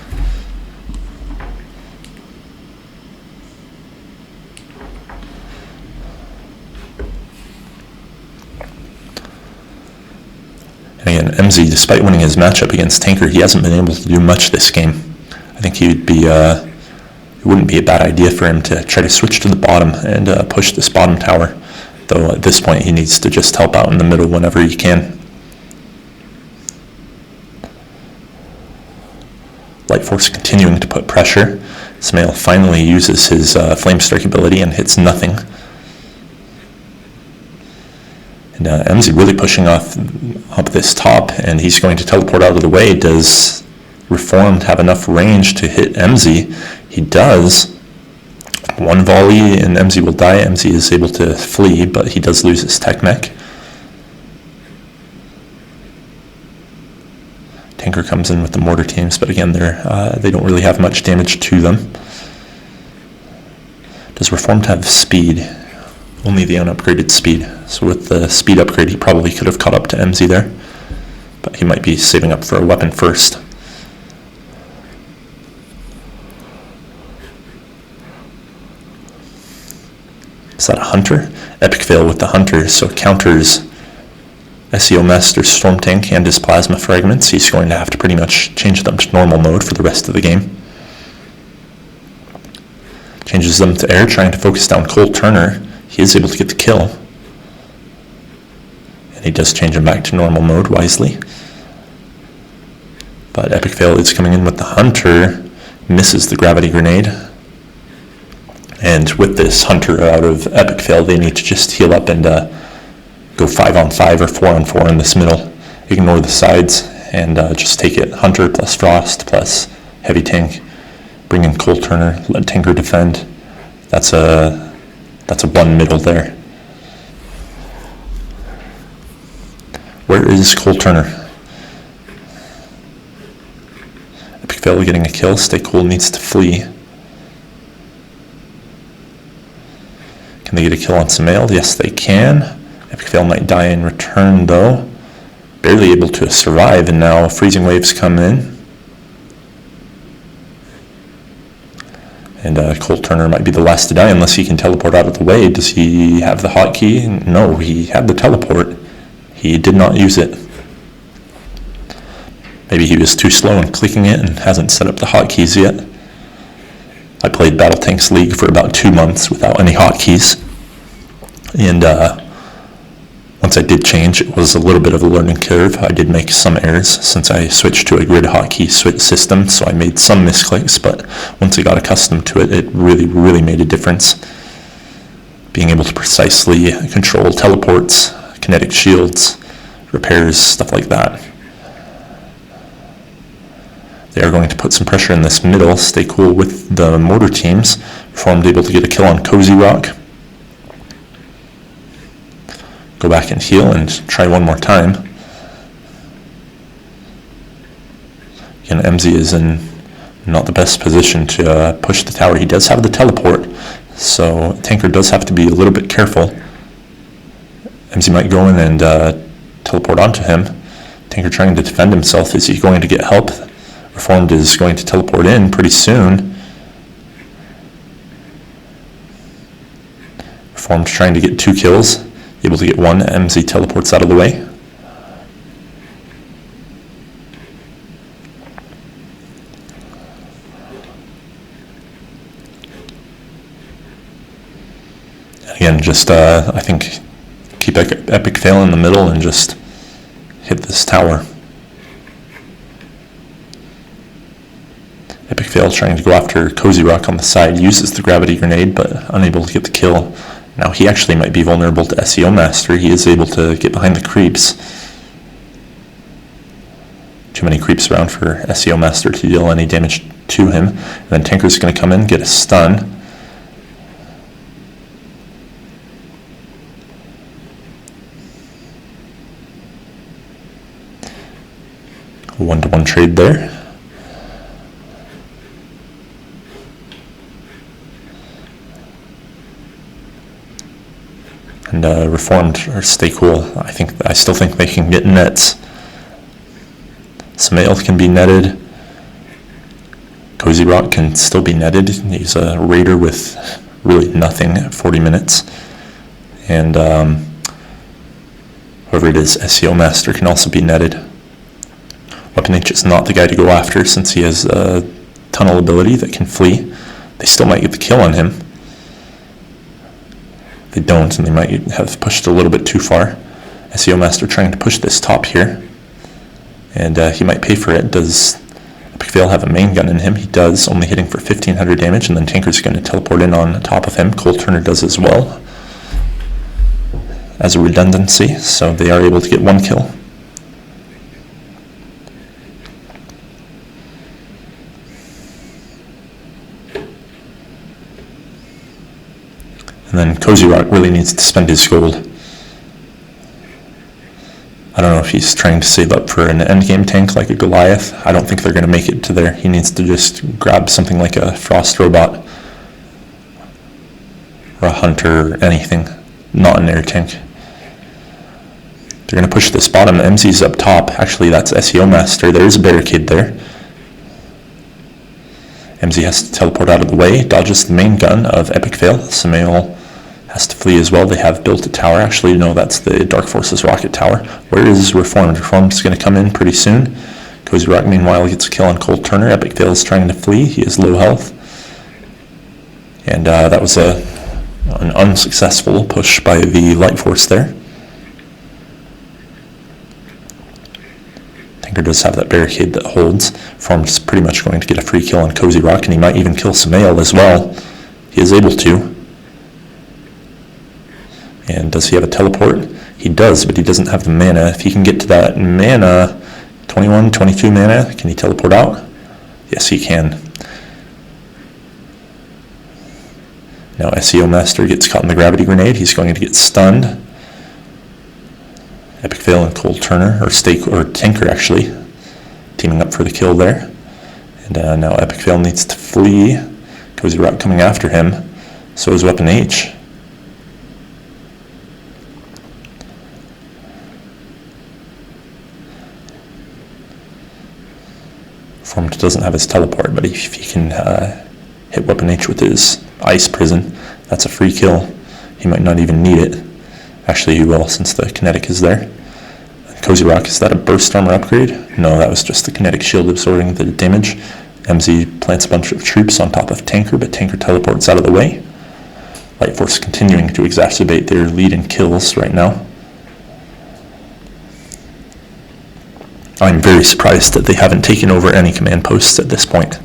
S1: And again, EMZE, despite winning his matchup against Tanker, he hasn't been able to do much this game. I think it wouldn't be a bad idea for him to try to switch to the bottom and push this bottom tower, though at this point he needs to just help out in the middle whenever he can. Light Force continuing to put pressure. Samael finally uses his Flame Strike ability and hits nothing. And EMZE really pushing up this top, and he's going to teleport out of the way. Does Reformed have enough range to hit EMZE? He does. One volley and EMZE will die. EMZE is able to flee, but he does lose his tech mech. Tanker comes in with the mortar teams, but again, they don't really have much damage to them. Does Reformed have speed? Only the unupgraded speed. So with the speed upgrade, he probably could have caught up to EMZE there, but he might be saving up for a weapon first. Is that a hunter? EPICFAIL with the hunter, so counters SEOmaster's storm tank and his plasma fragments. He's going to have to pretty much change them to normal mode for the rest of the game. Changes them to air, trying to focus down ColeTurner. He is able to get the kill. And he does change him back to normal mode wisely. But EPICFAIL is coming in with the hunter, misses the gravity grenade. And with this hunter out of EPICFAIL, they need to just heal up and go 5-on-5 or 4-on-4 in this middle. Ignore the sides and just take it. Hunter plus Frost plus heavy tank. Bring in ColeTurner, let Tanker defend. That's a 1 middle there. Where is ColeTurner? EPICFAIL getting a kill. Staycool needs to flee. Can they get a kill on Samael? Yes, they can. EPICFAIL might die in return, though. Barely able to survive, and now freezing waves come in. And ColeTurner might be the last to die unless he can teleport out of the way. Does he have the hotkey? No, he had the teleport. He did not use it. Maybe he was too slow in clicking it and hasn't set up the hotkeys yet. I played Battle Tanks League for about 2 months without any hotkeys. And once I did change, it was a little bit of a learning curve. I did make some errors since I switched to a grid hotkey system, so I made some misclicks, but once I got accustomed to it, it really, really made a difference. Being able to precisely control teleports, kinetic shields, repairs, stuff like that. They are going to put some pressure in this middle. Staycool with the mortar teams. Reformed able to get a kill on kozyrok. Go back and heal and try one more time. Again, EMZE is in not the best position to push the tower. He does have the teleport, so Tanker does have to be a little bit careful. EMZE might go in and teleport onto him. Tanker trying to defend himself. Is he going to get help? Reformed is going to teleport in pretty soon. Reformed trying to get 2 kills. Able to get 1. EMZE teleports out of the way. Again, just I think keep EPICFAIL in the middle and just hit this tower. EPICFAIL trying to go after kozyrok on the side, uses the gravity grenade but unable to get the kill. Now he actually might be vulnerable to SEOmaster. He is able to get behind the creeps. Too many creeps around for SEOmaster to deal any damage to him. And then Tanker's going to come in, get a stun. One-to-one trade there. And Reformed or Staycool, I still think they can get nets. Samael can be netted. kozyrok can still be netted. He's a raider with really nothing at 40 minutes. And whoever it is, SEOmaster can also be netted. Weapon H is not the guy to go after since he has a tunnel ability that can flee. They still might get the kill on him. They don't, and they might have pushed a little bit too far. SEOmaster trying to push this top here. And he might pay for it. Does EPICFAIL have a main gun in him? He does, only hitting for 1500 damage, and then Tanker's going to teleport in on top of him. ColeTurner does as well, as a redundancy, so they are able to get one kill. And then kozyrok really needs to spend his gold. I don't know if he's trying to save up for an endgame tank like a Goliath. I don't think they're going to make it to there. He needs to just grab something like a frost robot or a hunter or anything, not an air tank. They're going to push this bottom. EMZE's up top. Actually, that's SEOmaster. There's a barricade there. EMZE has to teleport out of the way, dodges the main gun of EPICFAIL. Samael has to flee as well. They have built a tower. Actually, no, that's the Dark Forces rocket tower. Where is Reformed? Reformed's going to come in pretty soon. kozyrok, meanwhile, gets a kill on ColeTurner. EPICFAIL is trying to flee. He is low health. And that was an unsuccessful push by the Light Force there. Tanker does have that barricade that holds. Reformed's pretty much going to get a free kill on kozyrok, and he might even kill Samael as well. He is able to. And does he have a teleport? He does, but he doesn't have the mana. If he can get to that mana, 21, 22 mana, can he teleport out? Yes, he can. Now SEOmaster gets caught in the gravity grenade. He's going to get stunned. EPICFAIL and ColeTurner, or Staycool, or Tanker actually, teaming up for the kill there. And now EPICFAIL needs to flee. kozyrok coming after him. So is Weapon H. Reformed doesn't have his teleport, but if he can hit Weapon H with his ice prison, that's a free kill. He might not even need it. Actually, he will, since the kinetic is there. kozyrok, is that a burst armor upgrade? No, that was just the kinetic shield absorbing the damage. EMZE plants a bunch of troops on top of Tanker, but Tanker teleports out of the way. Light Force continuing to exacerbate their lead in kills right now. I'm very surprised that they haven't taken over any command posts at this point.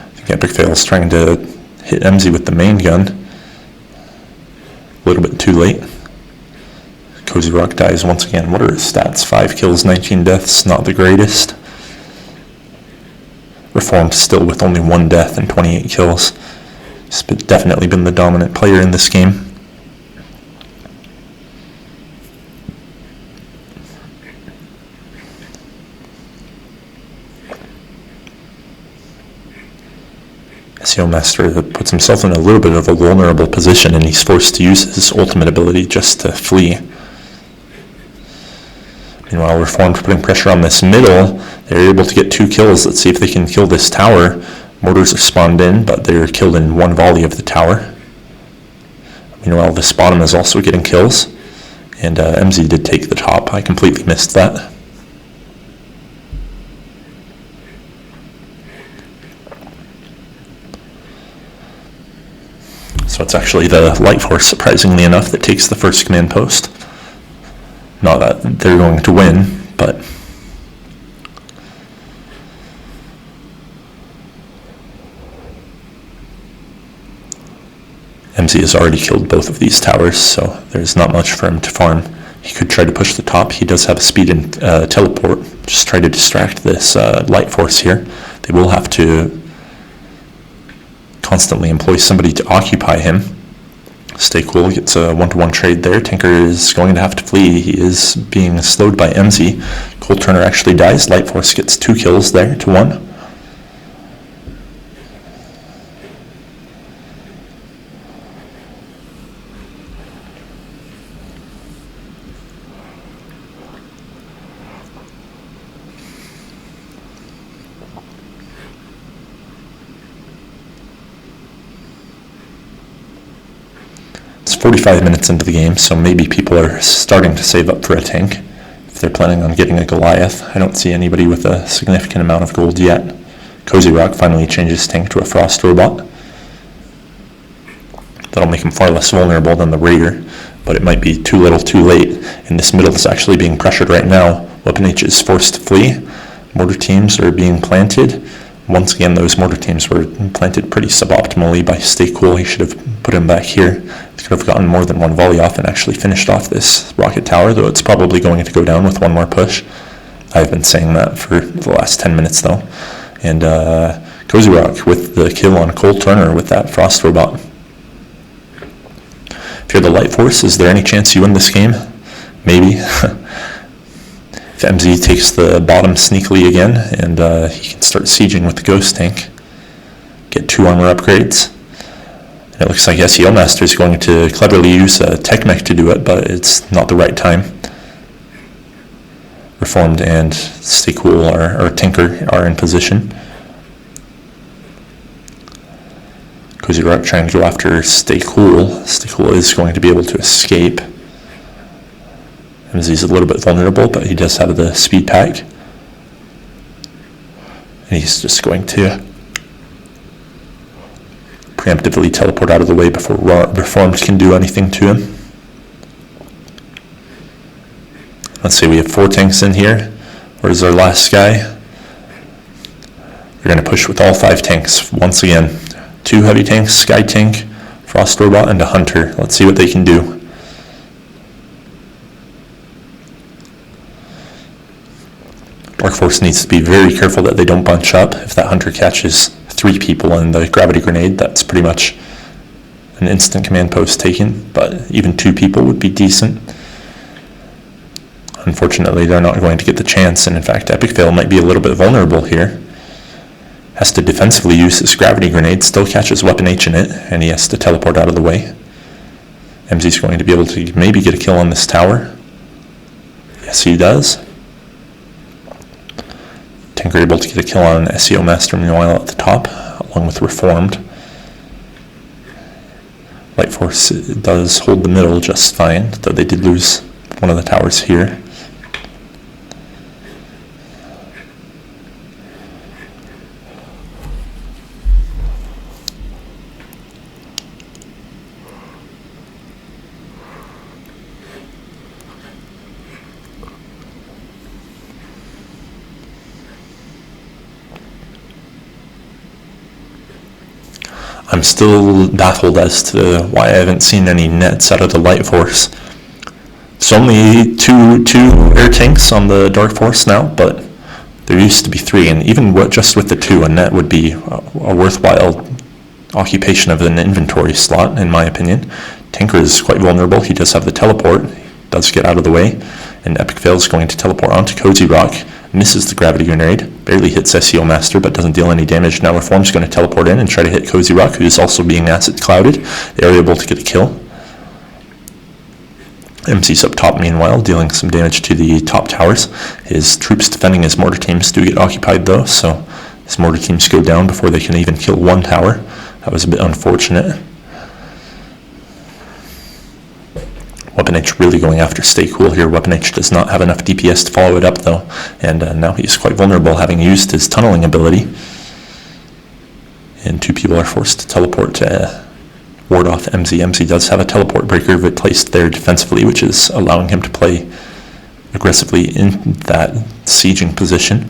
S1: I think EPICFAIL is trying to hit EMZE with the main gun. A little bit too late. kozyrok dies once again. What are his stats? 5 kills, 19 deaths, not the greatest. Reformed still with only 1 death and 28 kills. He's definitely been the dominant player in this game. SEOmaster puts himself in a little bit of a vulnerable position, and he's forced to use his ultimate ability just to flee. Meanwhile, Reformed putting pressure on this middle. They're able to get 2 kills. Let's see if they can kill this tower. Mortars are spawned in, but they're killed in one volley of the tower. Meanwhile, this bottom is also getting kills. And EMZE did take the top. I completely missed that. So it's actually the Light Force, surprisingly enough, that takes the first command post. Not that they're going to win, but EMZE has already killed both of these towers, so there's not much for him to farm. He could try to push the top. He does have speed and teleport. Just try to distract this Light Force here. They will have to constantly employ somebody to occupy him. Staycool gets a 1-to-1 trade there. Tinker is going to have to flee. He is being slowed by EMZE. ColeTurner actually dies. Light Force gets 2 kills there to 1. It's 45 minutes into the game, so maybe people are starting to save up for a tank if they're planning on getting a Goliath. I don't see anybody with a significant amount of gold yet. kozyrok finally changes his tank to a frost robot. That'll make him far less vulnerable than the Raider, but it might be too little too late, and this middle is actually being pressured right now. weaponh is forced to flee. Mortar teams are being planted. Once again, those mortar teams were planted pretty suboptimally by Staycool. He should have put him back here. He could have gotten more than one volley off and actually finished off this rocket tower, though it's probably going to go down with one more push. I've been saying that for the last 10 minutes, though. And kozyrok with the kill on ColeTurner with that frost robot. If you're the Light Force, is there any chance you win this game? Maybe. If EMZE takes the bottom sneakily again, and he can start sieging with the ghost tank, get 2 armor upgrades. And it looks like SEOmaster is going to cleverly use a tech mech to do it, but it's not the right time. Reformed and Staycool or Tinker are in position. kozyrok trying to go after Staycool. Staycool is going to be able to escape. EMZE's a little bit vulnerable, but he does have the speed pack. And he's just going to preemptively teleport out of the way before Reformed can do anything to him. Let's see, we have 4 tanks in here. Where's our last guy? We're going to push with all 5 tanks once again. 2 heavy tanks, Sky Tank, Frost Robot, and a Hunter. Let's see what they can do. Dark Force needs to be very careful that they don't bunch up. If that Hunter catches 3 people in the gravity grenade, that's pretty much an instant command post taken, but even 2 people would be decent. Unfortunately, they're not going to get the chance, and in fact, EPICFAIL might be a little bit vulnerable here. Has to defensively use his gravity grenade, still catches weaponh in it, and he has to teleport out of the way. EMZE's going to be able to maybe get a kill on this tower. Yes, he does. Tinker able to get a kill on SEOmaster meanwhile at the top, along with Reformed. Light Force does hold the middle just fine, though they did lose one of the towers here. I'm still baffled as to why I haven't seen any nets out of the Light Force. There's only two air tanks on the Dark Force now, but there used to be 3, and even just with the 2, a net would be a worthwhile occupation of an inventory slot, in my opinion. Tinker is quite vulnerable. He does have the teleport. He does get out of the way, and EPICFAIL is going to teleport onto kozyrok. Misses the gravity grenade, barely hits SEOmaster, but doesn't deal any damage. Now Reform's going to teleport in and try to hit kozyrok, who is also being asset clouded. They are able to get a kill. EMZE's up top meanwhile, dealing some damage to the top towers. His troops defending his mortar teams do get occupied though, so his mortar teams go down before they can even kill one tower. That was a bit unfortunate. weaponh really going after Staycool here. weaponh does not have enough DPS to follow it up though, and now he's quite vulnerable, having used his tunneling ability. And 2 people are forced to teleport to ward off EMZE. EMZE does have a teleport breaker placed there defensively, which is allowing him to play aggressively in that sieging position.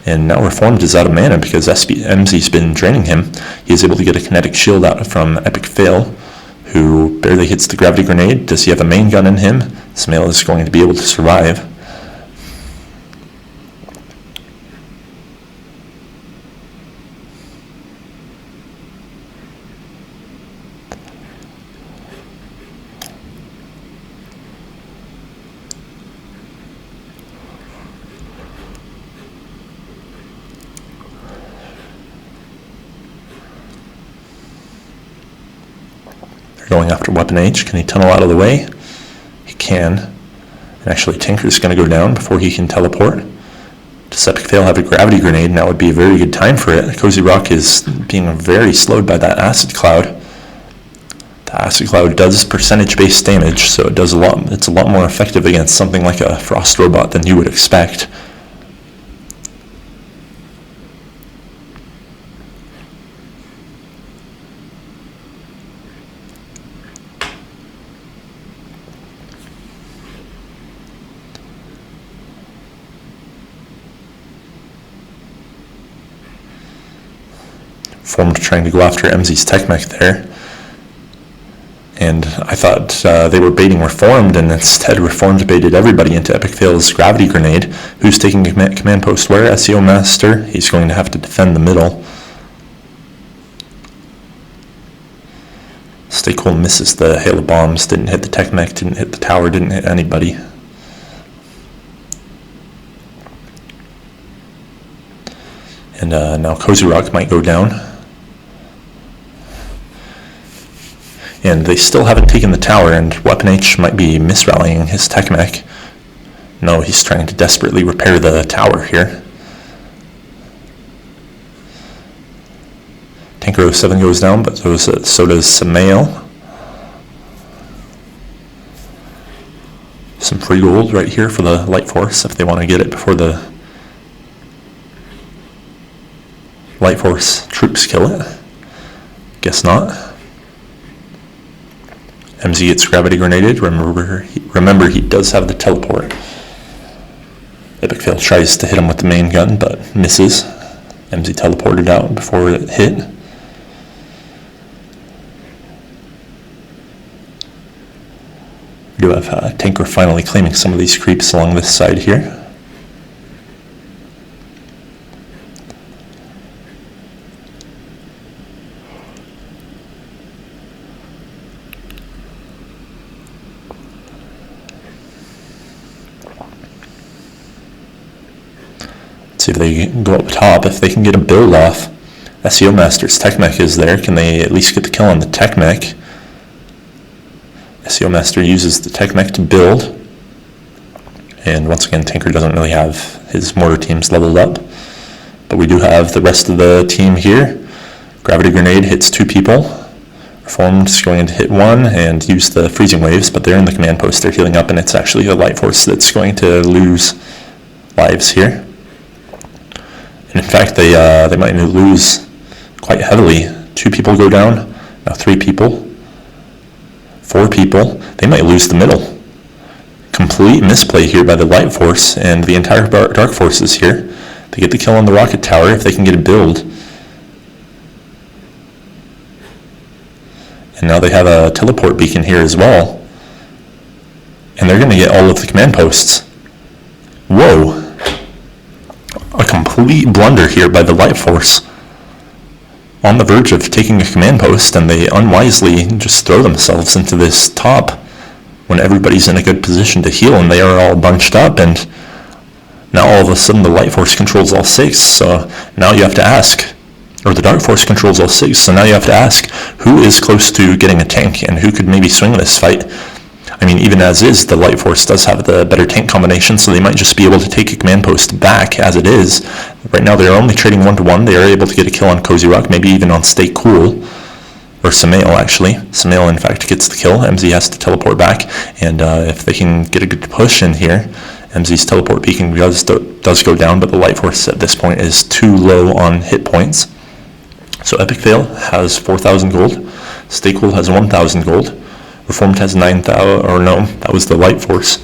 S1: And now Reformed is out of mana because EMZE's been draining him. He is able to get a kinetic shield out from EPICFAIL, who barely hits the gravity grenade. Does he have a main gun in him? Samael is going to be able to survive. Going after Weapon H. Can he tunnel out of the way? He can. And actually Tinker's going to go down before he can teleport. Does EPICFAIL have a gravity grenade? Now would be a very good time for it. kozyrok is being very slowed by that acid cloud. The acid cloud does percentage-based damage, so it does a lot. It's a lot more effective against something like a frost robot than you would expect. Formed trying to go after EMZE's tech mech there, and I thought they were baiting Reformed, and instead Reformed baited everybody into EPICFAIL's gravity grenade. Who's taking command post where? SEOmaster. He's going to have to defend the middle. Staycool misses the hail of bombs, didn't hit the tech mech, didn't hit the tower, didn't hit anybody. And now kozyrok might go down. And they still haven't taken the tower, and Weapon H might be misrallying his tech mech. No, he's trying to desperately repair the tower here. Tanker 07 goes down, but so does Samael. Some free gold right here for the Light Force if they want to get it before the Light Force troops kill it. Guess not. EMZE gets gravity grenaded. Remember, he does have the teleport. EPICFAIL tries to hit him with the main gun, but misses. EMZE teleported out before it hit. We do have Tanker finally claiming some of these creeps along this side here. See if they go up top. If they can get a build off, SEOmaster's tech mech is there. Can they at least get the kill on the tech mech? SEOmaster uses the tech mech to build. And once again, Tanker doesn't really have his mortar teams leveled up. But we do have the rest of the team here. Gravity grenade hits 2 people. Reformed is going to hit 1 and use the freezing waves, but they're in the command post. They're healing up, and it's actually a Light Force that's going to lose lives here. And in fact, they might lose quite heavily. 2 people go down, now 3 people, 4 people. They might lose the middle. Complete misplay here by the Light Force, and the entire Dark Force is here. They get the kill on the rocket tower if they can get a build. And now they have a teleport beacon here as well. And they're going to get all of the command posts. Whoa. A complete blunder here by the Light Force. On the verge of taking a command post, and they unwisely just throw themselves into this top when everybody's in a good position to heal, and they are all bunched up, and now all of a sudden the Light Force controls all 6, so now you have to ask, or the Dark Force controls all 6, so now you have to ask, who is close to getting a tank, and who could maybe swing this fight? I mean, even as is, the Light Force does have the better tank combination, so they might just be able to take a command post back as it is. Right now they're only trading 1-to-1. They are able to get a kill on kozyrok, maybe even on Staycool, or Samael actually. Samael in fact gets the kill. EMZE has to teleport back, and if they can get a good push in here, EMZE's teleport beacon does go down, but the Light Force at this point is too low on hit points. So EPICFAIL has 4,000 gold. Staycool has 1,000 gold. Reformed has 9,000, or no, that was the Light Force.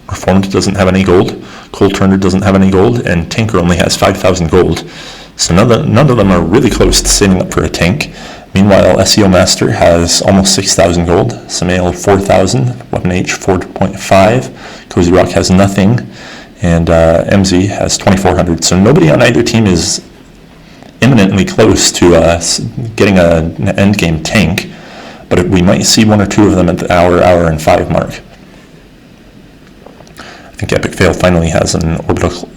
S1: Reformed doesn't have any gold. ColeTurner doesn't have any gold, and Tanker only has 5,000 gold. So none of them are really close to saving up for a tank. Meanwhile, SEOmaster has almost 6,000 gold. Samael 4,000. weaponh 4.5. kozyrok has nothing, and EMZE has 2,400. So nobody on either team is imminently close to getting an endgame tank, but we might see one or two of them at the hour and 5 mark. I think EPICFAIL finally has an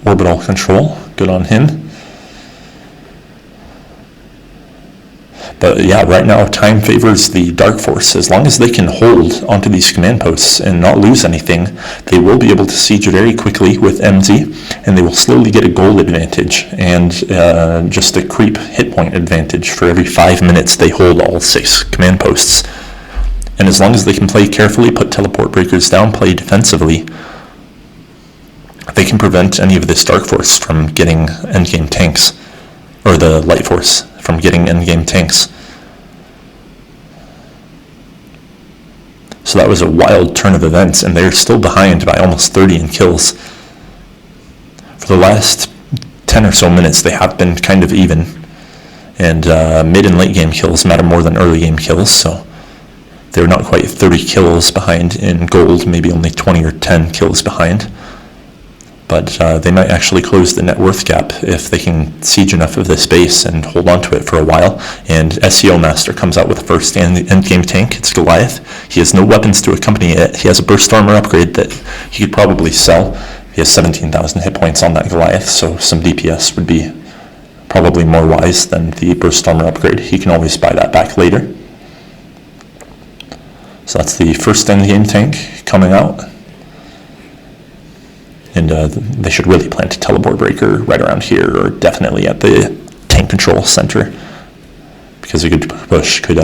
S1: orbital control. Good on him. But yeah, right now time favors the Dark Force. As long as they can hold onto these command posts and not lose anything, they will be able to siege very quickly with EMZE, and they will slowly get a gold advantage and just a creep hit point advantage for every 5 minutes they hold all 6 command posts. And as long as they can play carefully, put teleport breakers down, play defensively, they can prevent any of this Dark Force from getting endgame tanks, or the Light Force from getting endgame tanks. So that was a wild turn of events, and they're still behind by almost 30 in kills. For the last 10 or so minutes, they have been kind of even, and mid and late game kills matter more than early game kills, so they're not quite 30 kills behind in gold, maybe only 20 or 10 kills behind. But they might actually close the net worth gap if they can siege enough of this base and hold on to it for a while. And SEOmaster comes out with the first endgame tank. It's Goliath. He has no weapons to accompany it. He has a burst armor upgrade that he could probably sell. He has 17,000 hit points on that Goliath, so some DPS would be probably more wise than the burst armor upgrade. He can always buy that back later. So that's the first endgame tank coming out. And they should really plant a teleport breaker right around here, or definitely at the tank control center, because a good push could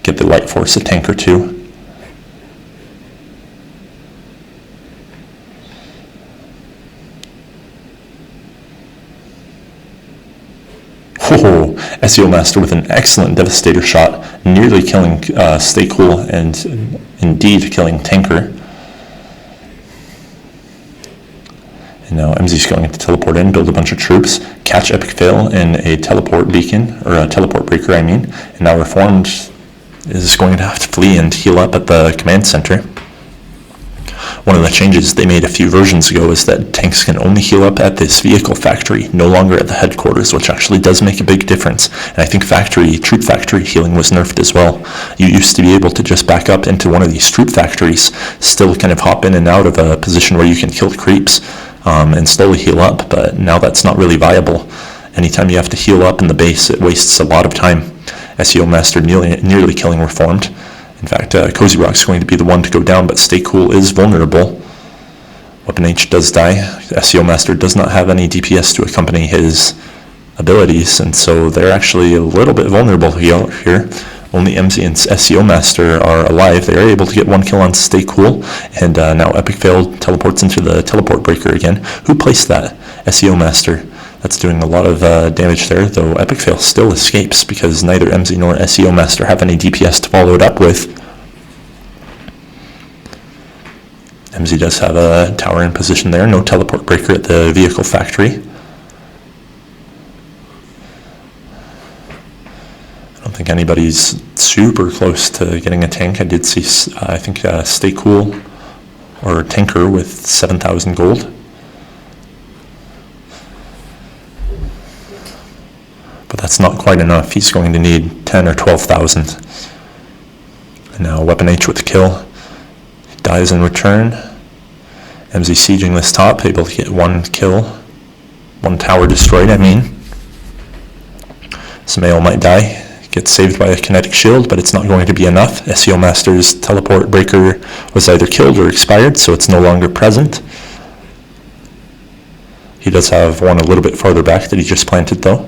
S1: get the Light Force a tank or two. Oh, SEOmaster with an excellent Devastator shot, nearly killing Staycool and indeed killing Tanker. And now EMZE's going to teleport in, build a bunch of troops, catch EPICFAIL in a teleport beacon, or a teleport breaker, I mean. And now Reformed is going to have to flee and heal up at the command center. One of the changes they made a few versions ago is that tanks can only heal up at this vehicle factory, no longer at the headquarters, which actually does make a big difference. And I think troop factory healing was nerfed as well. You used to be able to just back up into one of these troop factories, still kind of hop in and out of a position where you can kill creeps, and slowly heal up, but now that's not really viable. Anytime you have to heal up in the base, it wastes a lot of time. SEOmaster nearly killing Reformed. In fact, kozyrok is going to be the one to go down, but Staycool is vulnerable. weaponh does die. SEOmaster does not have any DPS to accompany his abilities, and so they're actually a little bit vulnerable here. Only EMZE and SEOmaster are alive. They are able to get 1 kill on Staycool, and now EPICFAIL teleports into the teleport breaker again. Who placed that? SEOmaster. That's doing a lot of damage there, though EPICFAIL still escapes because neither EMZE nor SEOmaster have any DPS to follow it up with. EMZE does have a tower in position there, no teleport breaker at the vehicle factory. I don't think anybody's super close to getting a tank. I did see, I think, Staycool or Tanker with 7,000 gold. But that's not quite enough. He's going to need 10 or 12,000. And now weaponh with the kill. He dies in return. EMZE sieging this top, able to get 1 kill. 1 tower destroyed, I mean. Samael might die. Gets saved by a kinetic shield, but it's not going to be enough. SEOmaster's teleport breaker was either killed or expired, so it's no longer present. He does have one a little bit farther back that he just planted, though.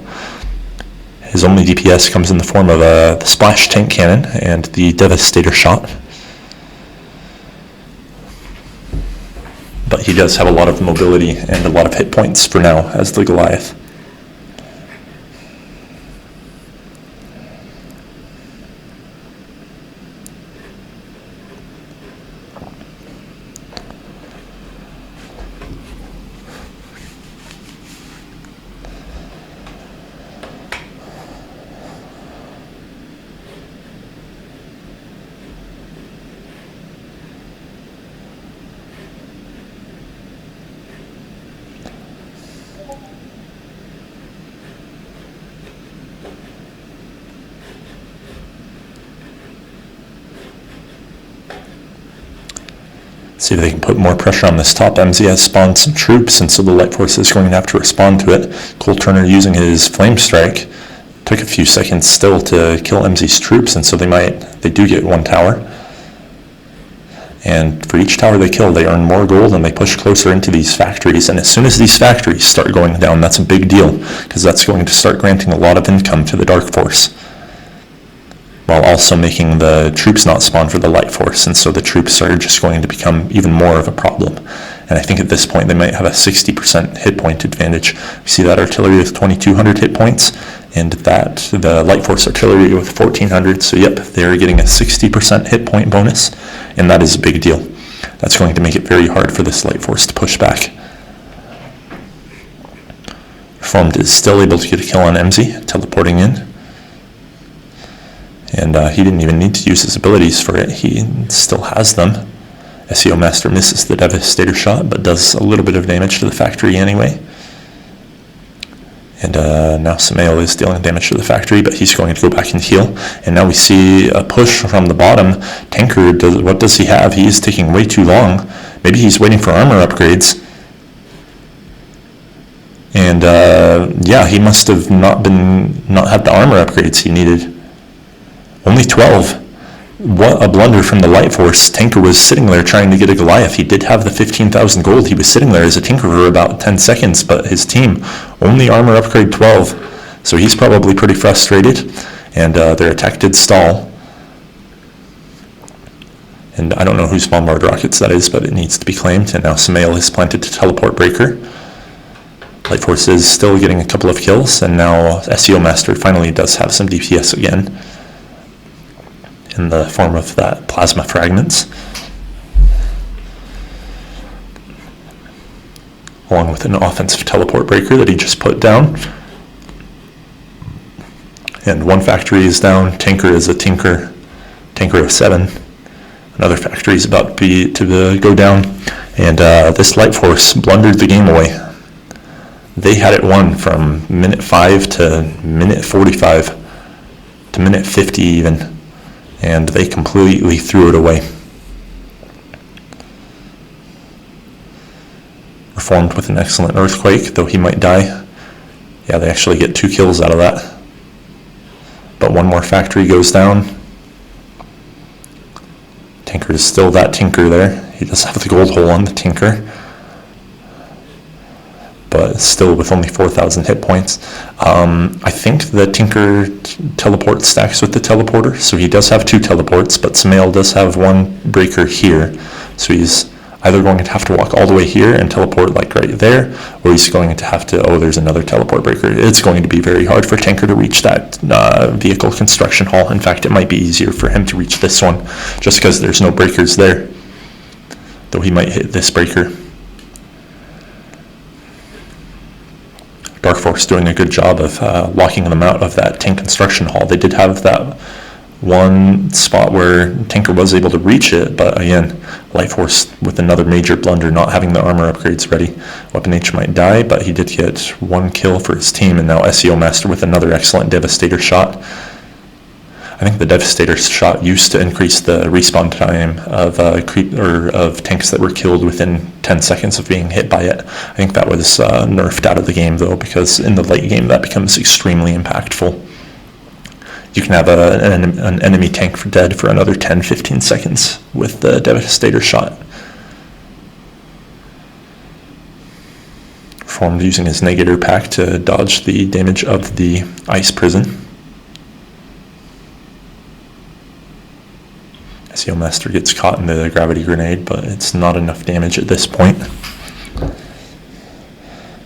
S1: His only DPS comes in the form of the splash tank cannon and the Devastator shot. But he does have a lot of mobility and a lot of hit points for now as the Goliath. See if they can put more pressure on this top. EMZE has spawned some troops, and so the Light Force is going to have to respond to it. ColeTurner using his Flame Strike. Took a few seconds still to kill EMZE's troops, and so they do get one tower. And for each tower they kill, they earn more gold, and they push closer into these factories. And as soon as these factories start going down, that's a big deal, because that's going to start granting a lot of income to the Dark Force, while also making the troops not spawn for the Light Force, and so the troops are just going to become even more of a problem. And I think at this point they might have a 60% hit point advantage. We see that artillery with 2,200 hit points, and that the Light Force artillery with 1,400, so yep, they're getting a 60% hit point bonus, and that is a big deal. That's going to make it very hard for this Light Force to push back. Reformed is still able to get a kill on EMZE, teleporting in. And he didn't even need to use his abilities for it. He still has them. SEOmaster misses the Devastator shot, but does a little bit of damage to the factory anyway. And now Samael is dealing damage to the factory, but he's going to go back and heal. And now we see a push from the bottom. Tanker, what does he have? He is taking way too long. Maybe he's waiting for armor upgrades. And yeah, he must have not had the armor upgrades he needed. Only 12. What a blunder from the Light Force. Tanker was sitting there trying to get a Goliath. He did have the 15,000 gold. He was sitting there as a Tinker for about 10 seconds, but his team only armor upgrade 12. So he's probably pretty frustrated, and their attack did stall. And I don't know whose bombard rockets that is, but it needs to be claimed. And now Samael has planted to teleport breaker. Light Force is still getting a couple of kills, and now SEOmaster finally does have some DPS again, in the form of that plasma fragments, along with an offensive teleport breaker that he just put down. And one factory is down. Tanker is a Tinker of 7. Another factory is about to go down, and this Light Force blundered the game away. They had it won from minute 5 to minute 45 to minute 50 even. And they completely threw it away. Reformed with an excellent earthquake, though he might die. Yeah, they actually get 2 kills out of that. But one more factory goes down. Tinker is still that Tinker there. He does have the gold hole on the Tinker, but still with only 4,000 hit points. I think the Tinker teleport stacks with the teleporter, so he does have 2 teleports, but Samael does have 1 breaker here, so he's either going to have to walk all the way here and teleport like right there, or he's going to have to, oh, there's another teleport breaker. It's going to be very hard for Tinker to reach that vehicle construction hall. In fact, it might be easier for him to reach this one, just because there's no breakers there, though he might hit this breaker. Dark Force doing a good job of locking them out of that tank construction hall. They did have that one spot where Tinker was able to reach it, but again, Light Force with another major blunder, not having the armor upgrades ready. Weapon H might die, but he did get 1 kill for his team, and now SEOmaster with another excellent Devastator shot. I think the Devastator shot used to increase the respawn time of tanks that were killed within 10 seconds of being hit by it. I think that was nerfed out of the game, though, because in the late game that becomes extremely impactful. You can have an enemy tank dead for another 10-15 seconds with the Devastator shot. Reformed using his Negator pack to dodge the damage of the ice prison. SEOmaster gets caught in the gravity grenade, but it's not enough damage at this point.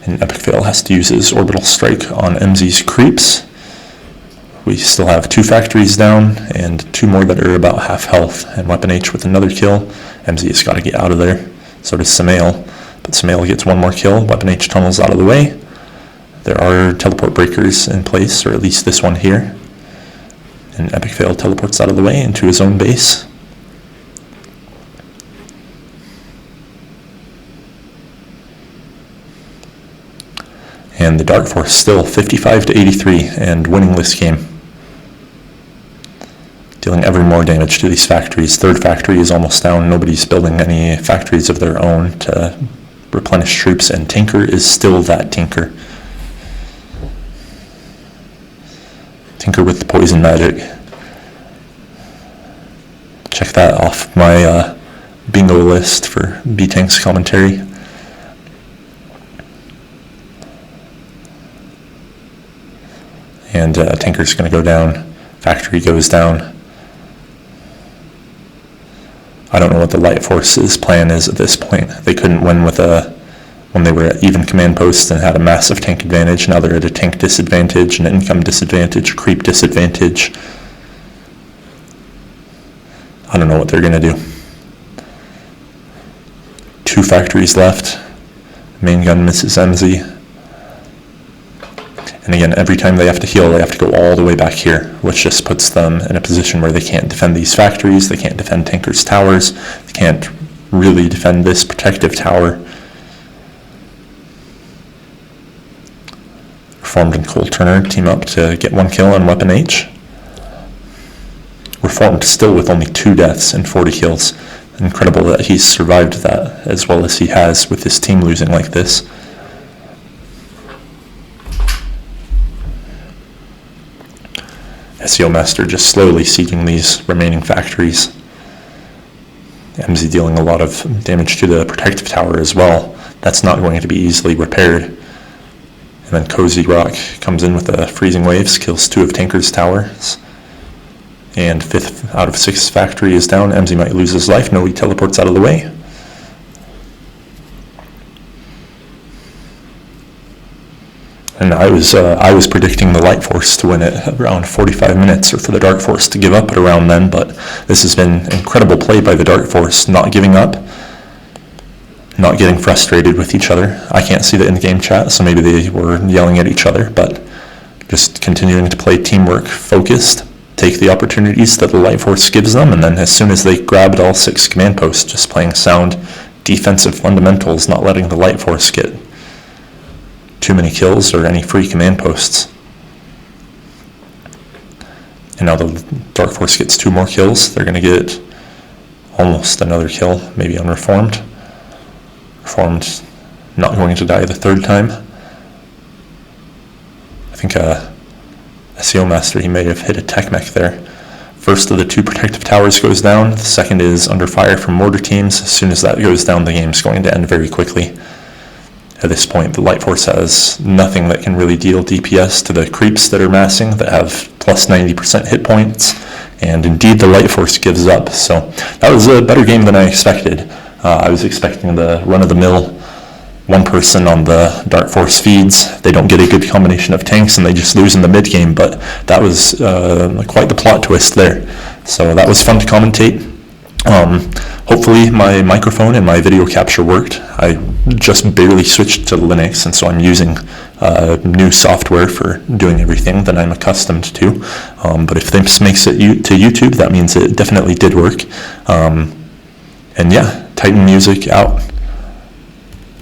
S1: And EPICFAIL has to use his orbital strike on EMZE's creeps. We still have 2 factories down and 2 more that are about half health. And Weapon H with another kill. EMZE has got to get out of there. So does Samael. But Samael gets 1 more kill. Weapon H tunnels out of the way. There are teleport breakers in place, or at least this one here. And EPICFAIL teleports out of the way into his own base. And the Dark Force still 55-83 and winning this game. Dealing dealing ever more damage to these factories. Third factory is almost down. Nobody's building any factories of their own to replenish troops, and Tinker is still that Tinker. Tinker with the poison magic. Check that off my bingo list for B-Tank's commentary. And Tinker's going to go down. Factory goes down. I don't know what the Light Force's plan is at this point. They couldn't win with when they were at even command posts and had a massive tank advantage. Now they're at a tank disadvantage, an income disadvantage, a creep disadvantage. I don't know what they're going to do. 2 factories left. Main gun misses EMZE. And again, every time they have to heal, they have to go all the way back here, which just puts them in a position where they can't defend these factories, they can't defend Tinker's towers, they can't really defend this protective tower. Reformed and ColeTurner team up to get 1 kill on Weapon H. Reformed still with only 2 deaths and 40 kills. Incredible that he's survived that as well as he has with his team losing like this. SEOmaster just slowly sieging these remaining factories. EMZE dealing a lot of damage to the protective tower as well. That's not going to be easily repaired. And then kozyrok comes in with the freezing waves, kills 2 of Tinker's towers. And 5th out of 6 factory is down. EMZE might lose his life. No, he teleports out of the way. And I was predicting the Light Force to win it around 45 minutes, or for the Dark Force to give up at around then, but this has been incredible play by the Dark Force, not giving up, not getting frustrated with each other. I can't see the in-game chat, so maybe they were yelling at each other, but just continuing to play teamwork focused, take the opportunities that the Light Force gives them, and then as soon as they grabbed all 6 command posts, just playing sound defensive fundamentals, not letting the Light Force get too many kills or any free command posts. And now the Dark Force gets 2 more kills. They're going to get almost another kill, maybe on Reformed. Reformed not going to die the 3rd time. I think SEOmaster, he may have hit a tech mech there. First of the 2 protective towers goes down. The second is under fire from mortar teams. As soon as that goes down, the game's going to end very quickly. At this point, the Light Force has nothing that can really deal DPS to the creeps that are massing that have plus 90% hit points, and indeed the Light Force gives up. So that was a better game than I expected. I was expecting the run-of-the-mill 1 person on the Dark Force feeds. They don't get a good combination of tanks and they just lose in the mid-game, but that was quite the plot twist there. So that was fun to commentate. Hopefully my microphone and my video capture worked. I just barely switched to Linux, and so I'm using new software for doing everything that I'm accustomed to. But if this makes it to YouTube, that means it definitely did work. And yeah, Titan Music out.